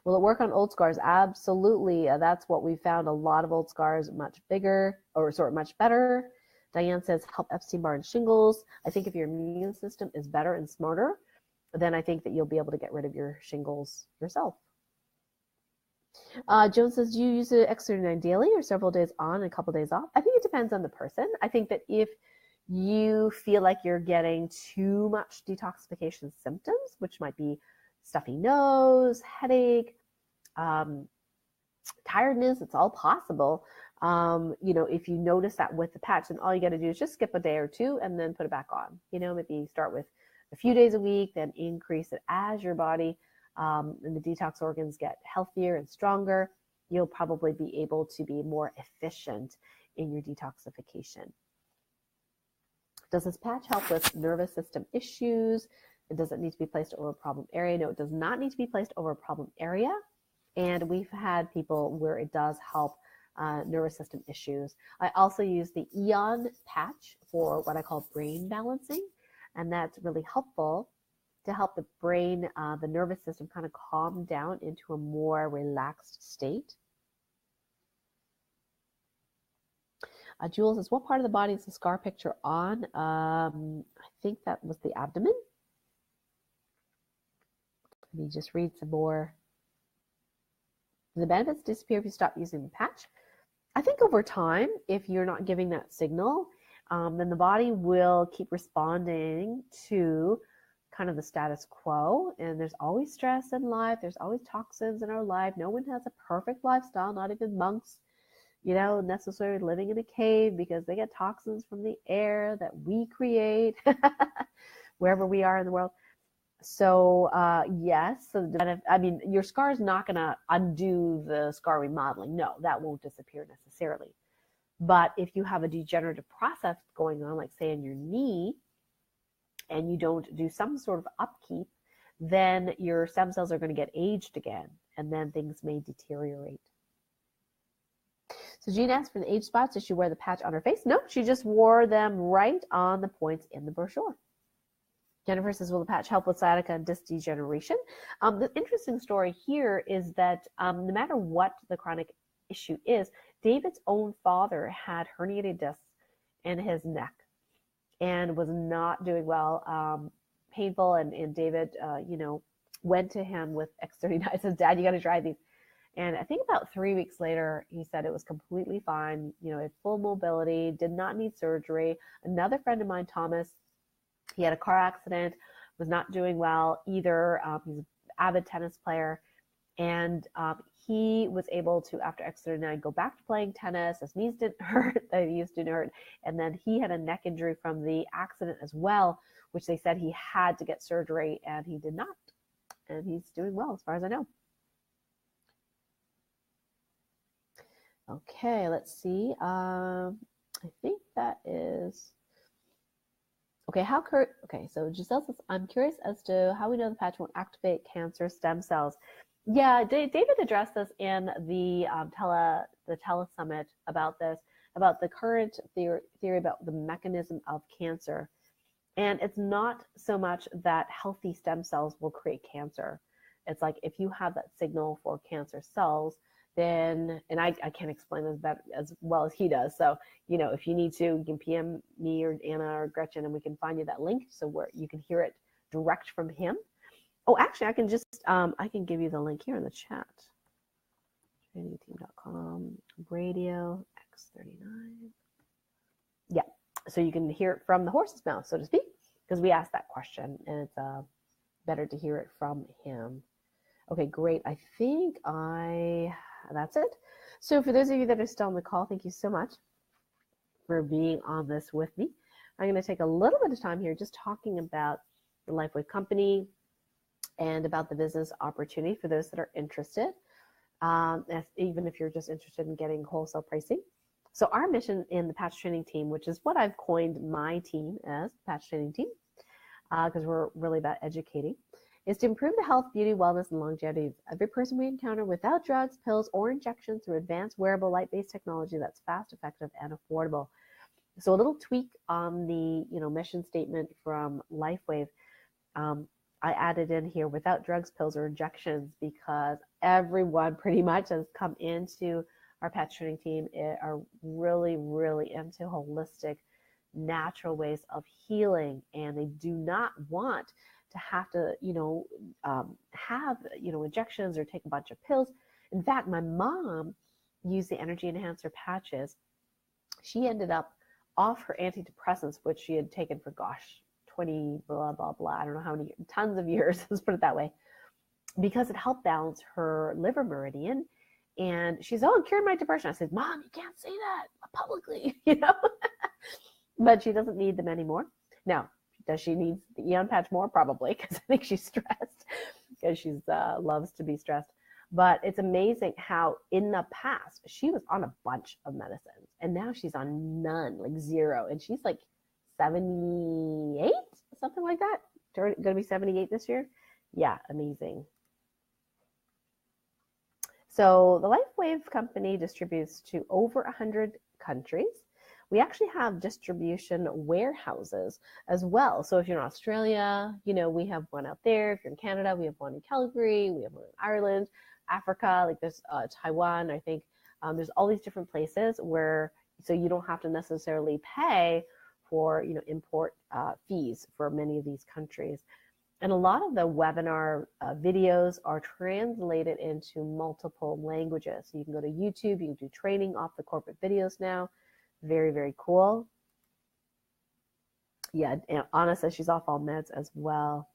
Will it work on old scars? Absolutely. That's what we found. A lot of old scars much better. Diane says help Epstein-Barr and shingles. I think if your immune system is better and smarter, then I think that you'll be able to get rid of your shingles yourself. Joan says, do you use the X39 daily or several days on and a couple days off? I think it depends on the person. I think that if you feel like you're getting too much detoxification symptoms, which might be stuffy nose, headache, tiredness, it's all possible. If you notice that with the patch, then all you got to do is just skip a day or two and then put it back on. Maybe start with a few days a week, then increase it as your body and the detox organs get healthier and stronger. You'll probably be able to be more efficient in your detoxification. Does this patch help with nervous system issues? And does it need to be placed over a problem area? No, it does not need to be placed over a problem area. And we've had people where it does help nervous system issues. I also use the Eon patch for what I call brain balancing. And that's really helpful to help the brain, the nervous system kind of calm down into a more relaxed state. Jules says, what part of the body is the scar picture on? I think that was the abdomen. Let me just read some more. The benefits disappear if you stop using the patch. I think over time, if you're not giving that signal, then the body will keep responding to kind of the status quo. And there's always stress in life. There's always toxins in our life. No one has a perfect lifestyle, not even monks, necessarily living in a cave, because they get toxins from the air that we create wherever we are in the world. So yes, your scar is not going to undo the scar remodeling. No, that won't disappear necessarily. But if you have a degenerative process going on, like say in your knee, and you don't do some sort of upkeep, then your stem cells are going to get aged again, and then things may deteriorate. So Jean asked for the age spots. Did she wear the patch on her face? No, she just wore them right on the points in the brochure. Jennifer says, will the patch help with sciatica and disc degeneration? The interesting story here is that no matter what the chronic issue is, David's own father had herniated discs in his neck and was not doing well, painful. And David, went to him with X39, says, Dad, you got to try these. And I think about 3 weeks later, he said it was completely fine, had full mobility, did not need surgery. Another friend of mine, Thomas, he had a car accident, was not doing well either. He's an avid tennis player. And he was able to, after X39, go back to playing tennis. His knees didn't hurt, the knees didn't hurt. And then he had a neck injury from the accident as well, which they said he had to get surgery, and he did not. And he's doing well as far as I know. Okay, let's see. I think that is... Okay, so Giselle says, I'm curious as to how we know the patch won't activate cancer stem cells. Yeah, David addressed this in the telesummit about this, about the current theory about the mechanism of cancer. And it's not so much that healthy stem cells will create cancer. It's like if you have that signal for cancer cells, then, and I can't explain this as well as he does. So, if you need to, you can PM me or Anna or Gretchen, and we can find you that link so where you can hear it direct from him. Oh, actually, I can just, I can give you the link here in the chat. TrainingTeam.com, radio, X39. Yeah, so you can hear it from the horse's mouth, so to speak, because we asked that question, and it's better to hear it from him. Okay, great. I think that's it. So for those of you that are still on the call, thank you so much for being on this with me. I'm going to take a little bit of time here just talking about the LifeWave company and about the business opportunity for those that are interested, even if you're just interested in getting wholesale pricing. So our mission in the Patch Training Team, which is what I've coined my team as, Patch Training Team, because we're really about educating, is to improve the health, beauty, wellness, and longevity of every person we encounter without drugs, pills, or injections through advanced wearable light-based technology that's fast, effective, and affordable. So a little tweak on the mission statement from LifeWave. I added in here without drugs, pills, or injections because everyone pretty much has come into our Patch Training Team are really, really into holistic, natural ways of healing, and they do not want to have to, have, injections or take a bunch of pills. In fact, my mom used the energy enhancer patches. She ended up off her antidepressants, which she had taken for, 20, blah, blah, blah. I don't know how many, tons of years, let's put it that way, because it helped balance her liver meridian. And she's, it cured my depression. I said, Mom, you can't say that publicly, but she doesn't need them anymore. Now, does she need the Eon patch more? Probably, because I think she's stressed, because she loves to be stressed. But it's amazing how in the past, she was on a bunch of medicines, and now she's on none, like zero. And she's like 78, something like that. Going to be 78 this year. Yeah, amazing. So the LifeWave company distributes to over 100 countries. We actually have distribution warehouses as well. So if you're in Australia, we have one out there. If you're in Canada, we have one in Calgary. We have one in Ireland, Africa, like there's Taiwan, I think. There's all these different places where, so you don't have to necessarily pay for, import fees for many of these countries. And a lot of the webinar videos are translated into multiple languages. So you can go to YouTube, you can do training off the corporate videos now. Very, very cool. Yeah, and Anna says she's off all meds as well.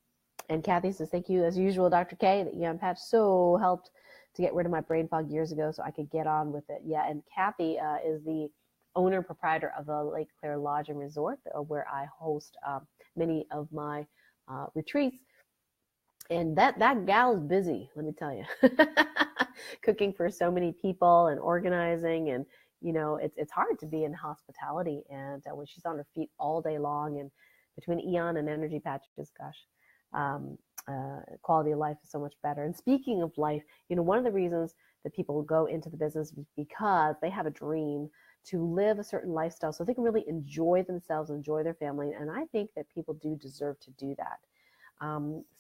And Kathy says, thank you as usual, Dr. K. The Eon patch so helped to get rid of my brain fog years ago so I could get on with it. Yeah, and Kathy is the owner and proprietor of the Lake Claire Lodge and Resort, where I host many of my retreats. And that gal is busy, let me tell you. Cooking for so many people and organizing, and it's hard to be in hospitality. And when she's on her feet all day long, and between Eon and energy patches, gosh, quality of life is so much better. And speaking of life, one of the reasons that people go into the business is because they have a dream to live a certain lifestyle so they can really enjoy themselves, enjoy their family. And I think that people do deserve to do that.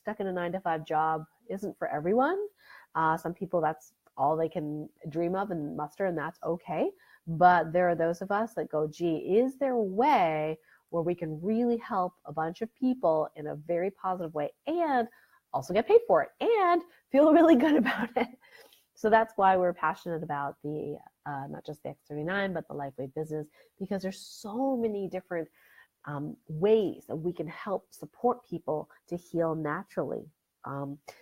Stuck in a 9-to-5 job isn't for everyone. Some people, that's all they can dream of and muster, and that's okay. But there are those of us that go, gee, is there a way where we can really help a bunch of people in a very positive way and also get paid for it and feel really good about it? So that's why we're passionate about the not just the X39, but the LifeWave business, because there's so many different ways that we can help support people to heal naturally.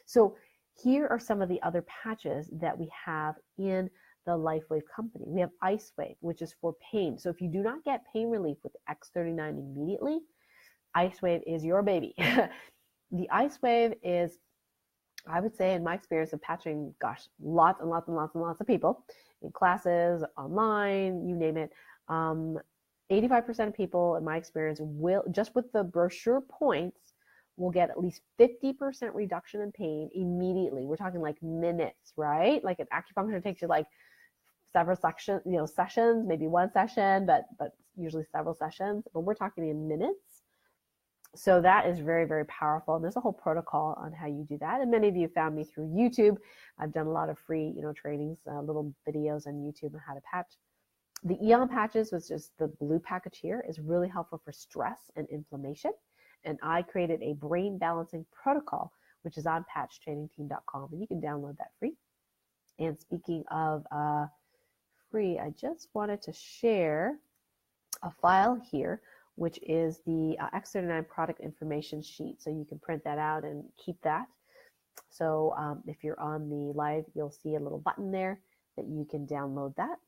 So here are some of the other patches that we have in the LifeWave company. We have IceWave, which is for pain. So if you do not get pain relief with X39 immediately, IceWave is your baby. The IceWave is, I would say, in my experience of patching, gosh, lots and lots and lots and lots of people in classes, online, you name it. 85% of people, in my experience, will, just with the brochure points, will get at least 50% reduction in pain immediately. We're talking like minutes, right? Like an acupuncture takes you like several sessions, maybe one session, but usually several sessions. But we're talking in minutes. So that is very, very powerful. And there's a whole protocol on how you do that. And many of you found me through YouTube. I've done a lot of free, trainings, little videos on YouTube on how to patch. The Eon patches, which is the blue package here, is really helpful for stress and inflammation. And I created a brain balancing protocol, which is on patchtrainingteam.com, and you can download that free. And speaking of free, I just wanted to share a file here, which is the X39 product information sheet. So you can print that out and keep that. So if you're on the live, you'll see a little button there that you can download that.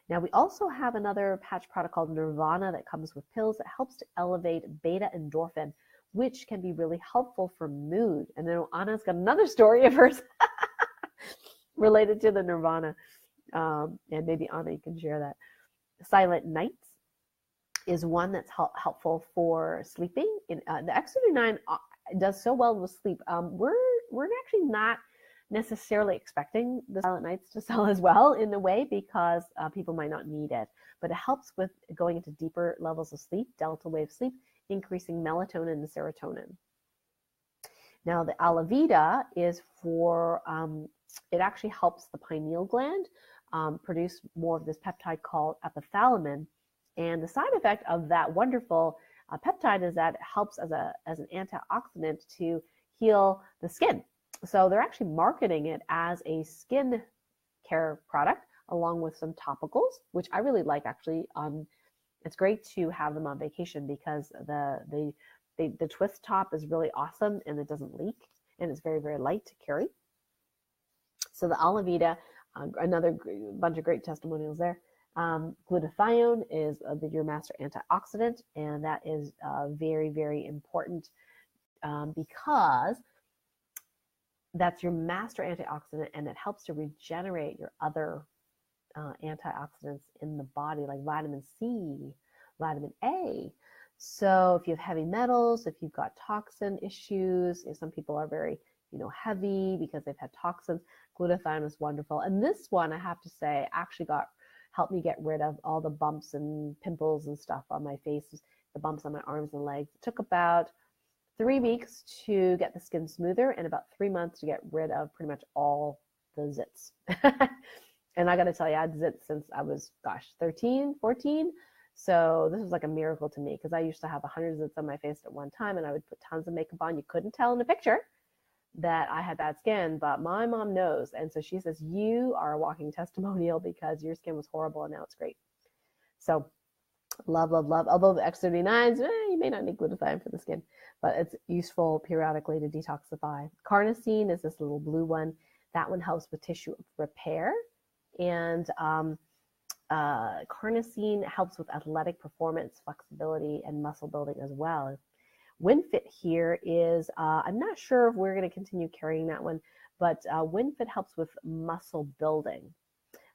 Now, we also have another patch product called Nirvana that comes with pills that helps to elevate beta endorphin, which can be really helpful for mood. And then Anna's got another story of hers related to the Nirvana. And maybe Anna, you can share that. Silent Nights is one that's helpful for sleeping. The X39 does so well with sleep. We're actually not necessarily expecting the Silent Nights to sell as well in a way, because people might not need it, but it helps with going into deeper levels of sleep, delta wave sleep, increasing melatonin and serotonin. Now the Alavida is for, it actually helps the pineal gland produce more of this peptide called epithalamin, and the side effect of that wonderful peptide is that it helps as an antioxidant to heal the skin. So they're actually marketing it as a skin care product along with some topicals, which I really like actually. It's great to have them on vacation because the twist top is really awesome and it doesn't leak and it's very, very light to carry. So the Alavida, another bunch of great testimonials there. Glutathione is your master antioxidant, and that is very, very important because that's your master antioxidant, and it helps to regenerate your other antioxidants in the body, like vitamin C, vitamin A. So if you have heavy metals, if you've got toxin issues, if some people are very, heavy because they've had toxins, glutathione is wonderful. And this one, I have to say, actually helped me get rid of all the bumps and pimples and stuff on my face, the bumps on my arms and legs. It took about 3 weeks to get the skin smoother and about 3 months to get rid of pretty much all the zits. And I got to tell you, I had zits since I was, 13, 14. So this was like a miracle to me because I used to have 100 zits on my face at one time, and I would put tons of makeup on. You couldn't tell in the picture that I had bad skin, but my mom knows. And so she says, you are a walking testimonial because your skin was horrible and now it's great. So love, love, love. Although the X39s, you may not need glutathione for the skin, but it's useful periodically to detoxify. Carnosine is this little blue one. That one helps with tissue repair. And carnosine helps with athletic performance, flexibility, and muscle building as well. WinFit here is, I'm not sure if we're going to continue carrying that one, but WinFit helps with muscle building.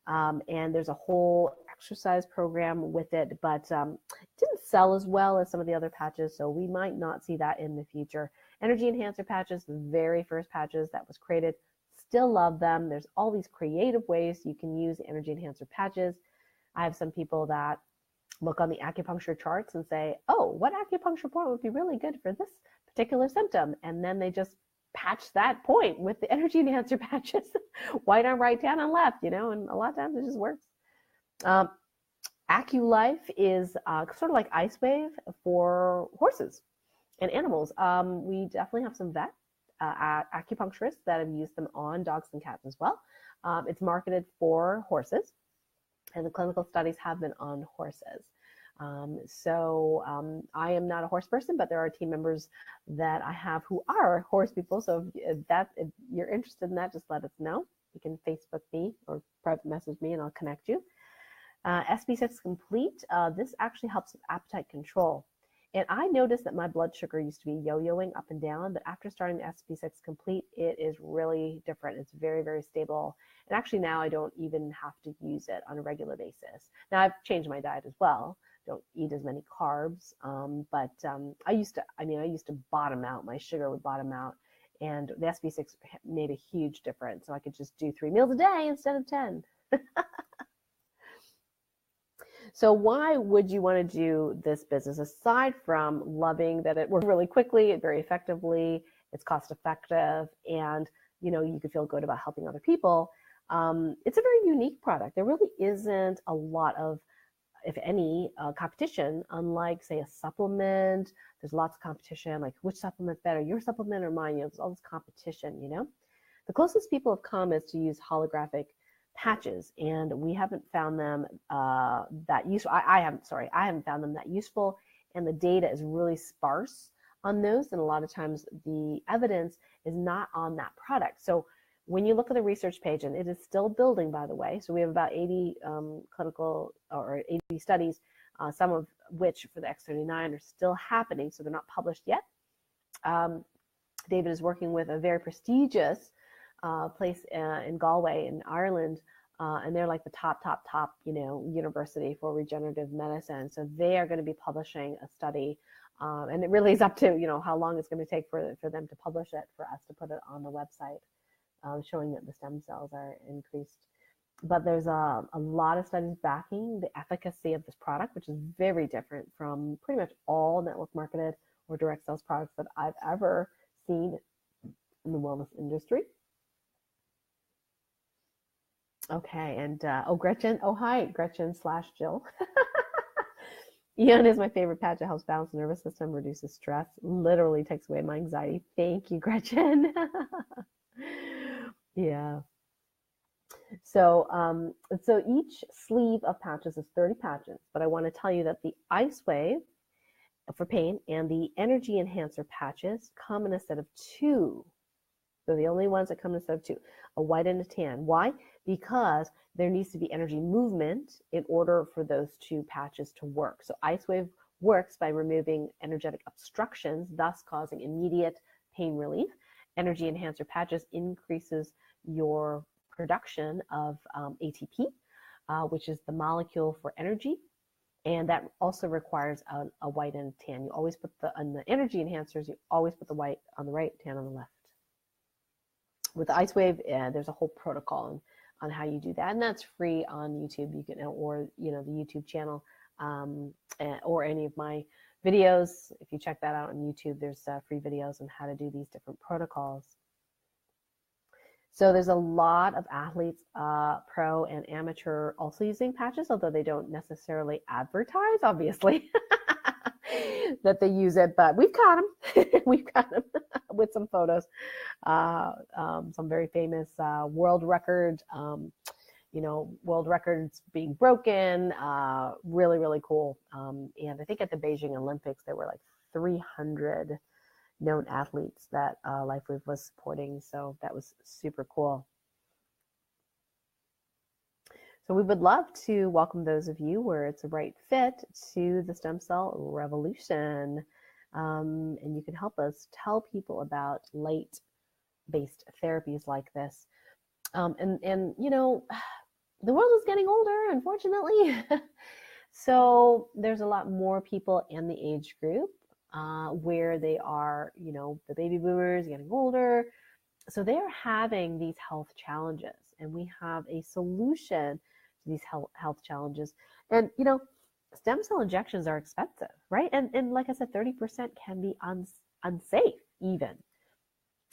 And there's a whole exercise program with it, but it didn't sell as well as some of the other patches, so we might not see that in the future. Energy enhancer patches, the very first patches that was created, still love them. There's all these creative ways you can use energy enhancer patches. I have some people that look on the acupuncture charts and say, oh, what acupuncture point would be really good for this particular symptom? And then they just patch that point with the energy enhancer patches, white on right, tan on left, and a lot of times it just works. AccuLife is sort of like Ice Wave for horses and animals. We definitely have some vet acupuncturists that have used them on dogs and cats as well. It's marketed for horses, and the clinical studies have been on horses. I am not a horse person, but there are team members that I have who are horse people. So if you're interested in that, just let us know. You can Facebook me or private message me and I'll connect you. SB6 Complete, this actually helps with appetite control. And I noticed that my blood sugar used to be yo-yoing up and down, but after starting the SB6 Complete, it is really different. It's very, very stable. And actually now I don't even have to use it on a regular basis. Now I've changed my diet as well. Don't eat as many carbs, but I used to bottom out. My sugar would bottom out, and the SB6 made a huge difference. So I could just do 3 meals a day instead of 10. So why would you want to do this business aside from loving that it works really quickly, very effectively, it's cost effective, and you could feel good about helping other people? It's a very unique product. There really isn't a lot of, if any, competition, unlike, say, a supplement. There's lots of competition, like which supplement's better, your supplement or mine? There's all this competition, The closest people have come is to use holographic patches, and we haven't found them that useful. I haven't found them that useful, and the data is really sparse on those, and a lot of times the evidence is not on that product. So when you look at the research page, and it is still building, by the way, so we have about 80 clinical or 80 studies, some of which for the X39 are still happening, so they're not published yet. David is working with a very prestigious place in Galway in Ireland, and they're like the top university for regenerative medicine. So they are going to be publishing a study, and it really is up to how long it's going to take for them to publish it, for us to put it on the website, showing that the stem cells are increased. But there's a lot of studies backing the efficacy of this product, which is very different from pretty much all network marketed or direct sales products that I've ever seen in the wellness industry. Okay, and Gretchen, hi, Gretchen/Jill. Eon is my favorite patch. It helps balance the nervous system, reduces stress, literally takes away my anxiety. Thank you, Gretchen. Yeah. So each sleeve of patches is 30 patches, but I want to tell you that the Ice Wave for pain and the Energy Enhancer patches come in a set of 2. They're the only ones that come in a set of 2, a white and a tan. Why? Because there needs to be energy movement in order for those 2 patches to work. So Ice Wave works by removing energetic obstructions, thus causing immediate pain relief. Energy Enhancer patches increases your production of ATP, which is the molecule for energy, and that also requires a white and a tan. You always put on the energy enhancers, you always put the white on the right, tan on the left. With the Ice Wave, there's a whole protocol on how you do that, and that's free on YouTube. You can, or the YouTube channel, or any of my videos. If you check that out on YouTube, there's free videos on how to do these different protocols. So there's a lot of athletes, pro and amateur, also using patches, although they don't necessarily advertise, obviously, that they use it. But we've caught them. We've got them with some photos. Some very famous world record, world records being broken. Really, really cool. And I think at the Beijing Olympics, there were like 300 known athletes that LifeWave was supporting. So that was super cool. So we would love to welcome those of you where it's a right fit to the stem cell revolution. And you can help us tell people about light-based therapies like this. the world is getting older, unfortunately. So there's a lot more people in the age group where they are, the baby boomers getting older. So they are having these health challenges, and we have a solution to these health challenges. And, stem cell injections are expensive, right? And like I said, 30% can be unsafe even.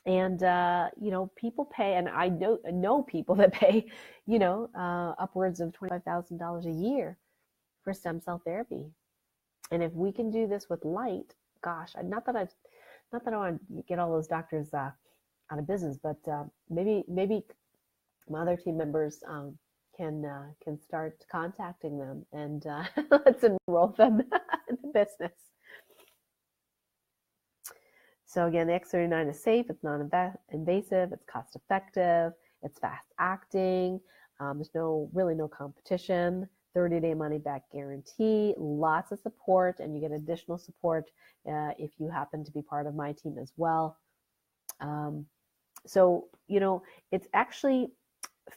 And, people pay, and I know people that pay, upwards of $25,000 a year for stem cell therapy. And if we can do this with light, gosh, not that I want to get all those doctors out of business, but maybe my other team members can start contacting them, and let's enroll them in the business. So again, the X39 is safe, it's non-invasive, it's cost-effective, it's fast-acting, there's really no competition, 30-day money-back guarantee, lots of support, and you get additional support if you happen to be part of my team as well. So, it's actually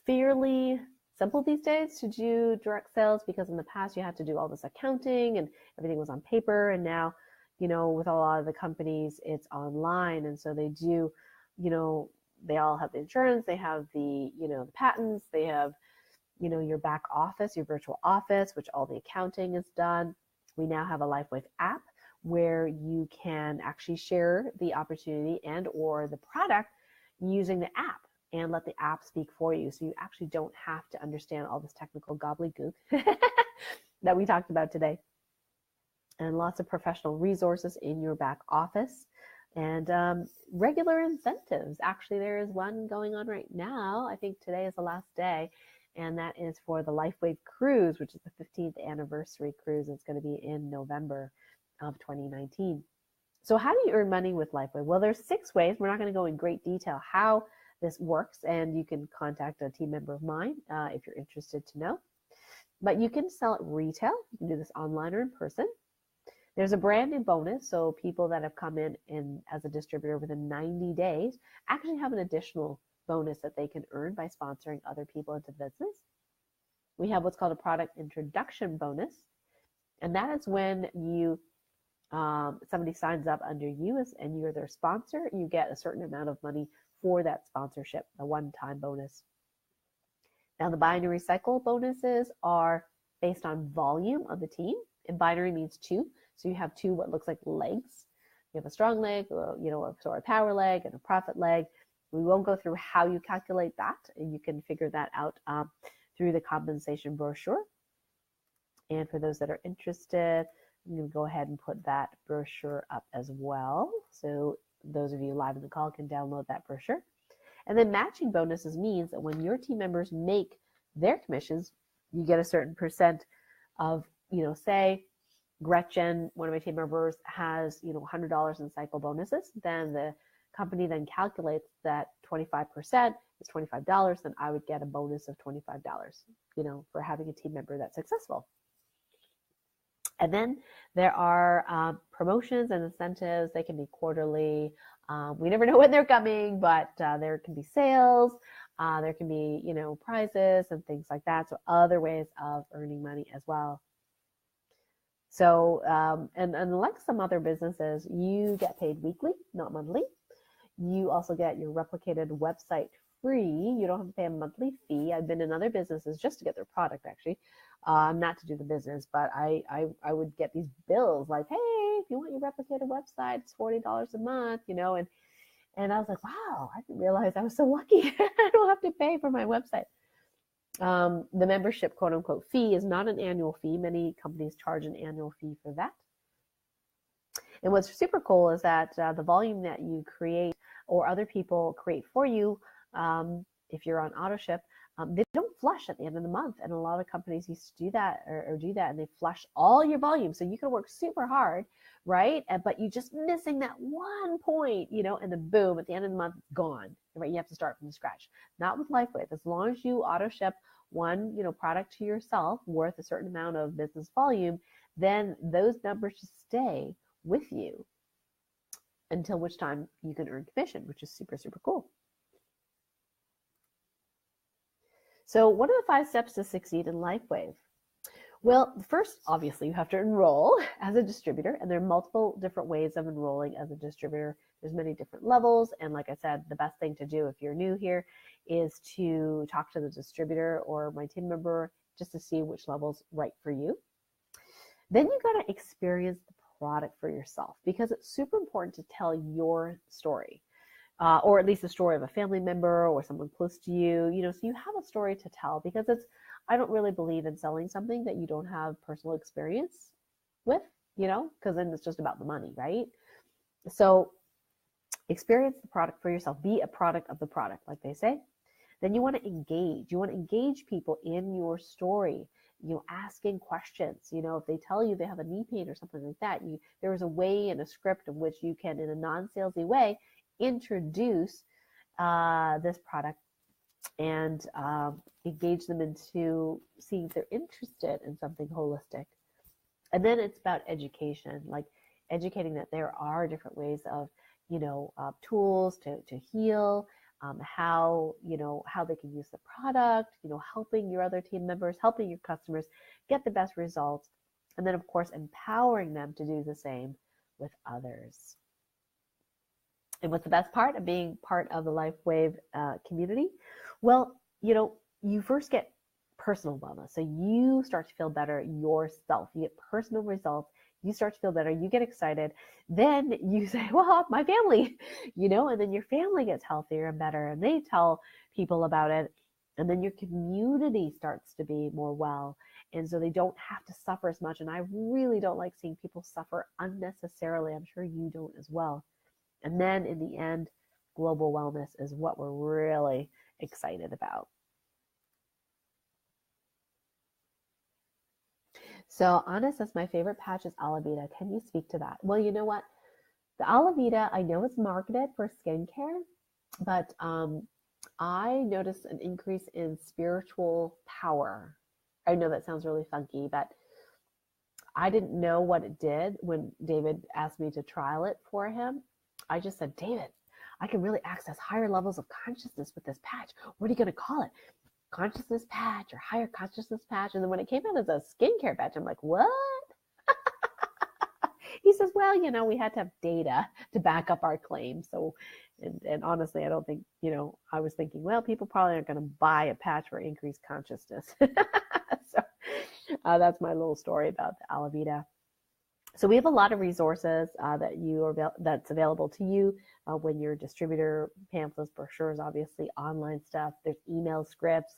fairly simple these days to do direct sales, because in the past you had to do all this accounting and everything was on paper, and now with a lot of the companies, it's online. And so they do, they all have the insurance, they have the, the patents, they have, your back office, your virtual office, which all the accounting is done. We now have a LifeWave app where you can actually share the opportunity and or the product using the app and let the app speak for you. So you actually don't have to understand all this technical gobbledygook that we talked about today. And lots of professional resources in your back office, and regular incentives. Actually, there is one going on right now. I think today is the last day, and that is for the LifeWave Cruise, which is the 15th anniversary cruise. It's going to be in November of 2019. So how do you earn money with LifeWave? Well, there's 6 ways. We're not going to go in great detail how this works, and you can contact a team member of mine if you're interested to know. But you can sell it retail. You can do this online or in person. There's a brand new bonus, so people that have come in as a distributor within 90 days actually have an additional bonus that they can earn by sponsoring other people into business. We have what's called a product introduction bonus, and that is when somebody signs up under you and you're their sponsor. You get a certain amount of money for that sponsorship, a one-time bonus. Now, the binary cycle bonuses are based on volume of the team, and binary means 2. So you have 2 what looks like legs. You have a strong leg, a power leg, and a profit leg. We won't go through how you calculate that, and you can figure that out through the compensation brochure. And for those that are interested, I'm going to go ahead and put that brochure up as well. So those of you live in the call can download that brochure. And then matching bonuses means that when your team members make their commissions, you get a certain percent of, say, Gretchen, one of my team members, has $100 in cycle bonuses. Then the company then calculates that 25% is $25. Then I would get a bonus of $25, for having a team member that's successful. And then there are promotions and incentives. They can be quarterly. We never know when they're coming, but there can be sales. There can be, prizes and things like that. So other ways of earning money as well. So, and like some other businesses, you get paid weekly, not monthly. You also get your replicated website free. You don't have to pay a monthly fee. I've been in other businesses just to get their product, actually, not to do the business, but I would get these bills like, hey, if you want your replicated website, it's $40 a month, and I was like, wow, I didn't realize I was so lucky. I don't have to pay for my website. The membership, quote unquote, fee is not an annual fee. Many companies charge an annual fee for that. And what's super cool is that the volume that you create or other people create for you, if you're on AutoShip, they don't flush at the end of the month. And a lot of companies used to do that or do that, and they flush all your volume. So you can work super hard, right? But you're just missing that one point, and then boom, at the end of the month, it's gone, right? You have to start from scratch. Not with LifeWave. As long as you AutoShip one, product to yourself worth a certain amount of business volume, then those numbers just stay with you until which time you can earn commission, which is super, super cool. So what are the 5 steps to succeed in LifeWave? Well, first, obviously, you have to enroll as a distributor, and there are multiple different ways of enrolling as a distributor. There's many different levels, and like I said, the best thing to do if you're new here is to talk to the distributor or my team member just to see which level's right for you. Then you got to experience the product for yourself because it's super important to tell your story. Or at least the story of a family member or someone close to you, so you have a story to tell because I don't really believe in selling something that you don't have personal experience with, because then it's just about the money, right? So experience the product for yourself, be a product of the product, like they say. Then you want to engage. You want to engage people in your story, asking questions. If they tell you they have a knee pain or something like that, there is a way in a script in which you can, in a non-salesy way, introduce this product and engage them into seeing if they're interested in something holistic. And then it's about education, like educating that there are different ways of, tools to heal, how they can use the product, helping your other team members, helping your customers get the best results. And then, of course, empowering them to do the same with others. And what's the best part of being part of the LifeWave community? Well, you first get personal wellness. So you start to feel better yourself. You get personal results. You start to feel better. You get excited. Then you say, well, my family, and then your family gets healthier and better. And they tell people about it. And then your community starts to be more well. And so they don't have to suffer as much. And I really don't like seeing people suffer unnecessarily. I'm sure you don't as well. And then in the end, global wellness is what we're really excited about. So Anna says, my favorite patch is Alavita. Can you speak to that? Well, you know what? The Alavita, I know it's marketed for skincare, but I noticed an increase in spiritual power. I know that sounds really funky, but I didn't know what it did when David asked me to trial it for him. I just said, David, I can really access higher levels of consciousness with this patch. What are you going to call it? Consciousness patch or higher consciousness patch? And then when it came out as a skincare patch, I'm like, what? He says, well, we had to have data to back up our claim. So, and honestly, I don't think, I was thinking, well, people probably aren't going to buy a patch for increased consciousness. So that's my little story about the Alavita. So we have a lot of resources that's available to you when you're a distributor, pamphlets, brochures, obviously online stuff. There's email scripts.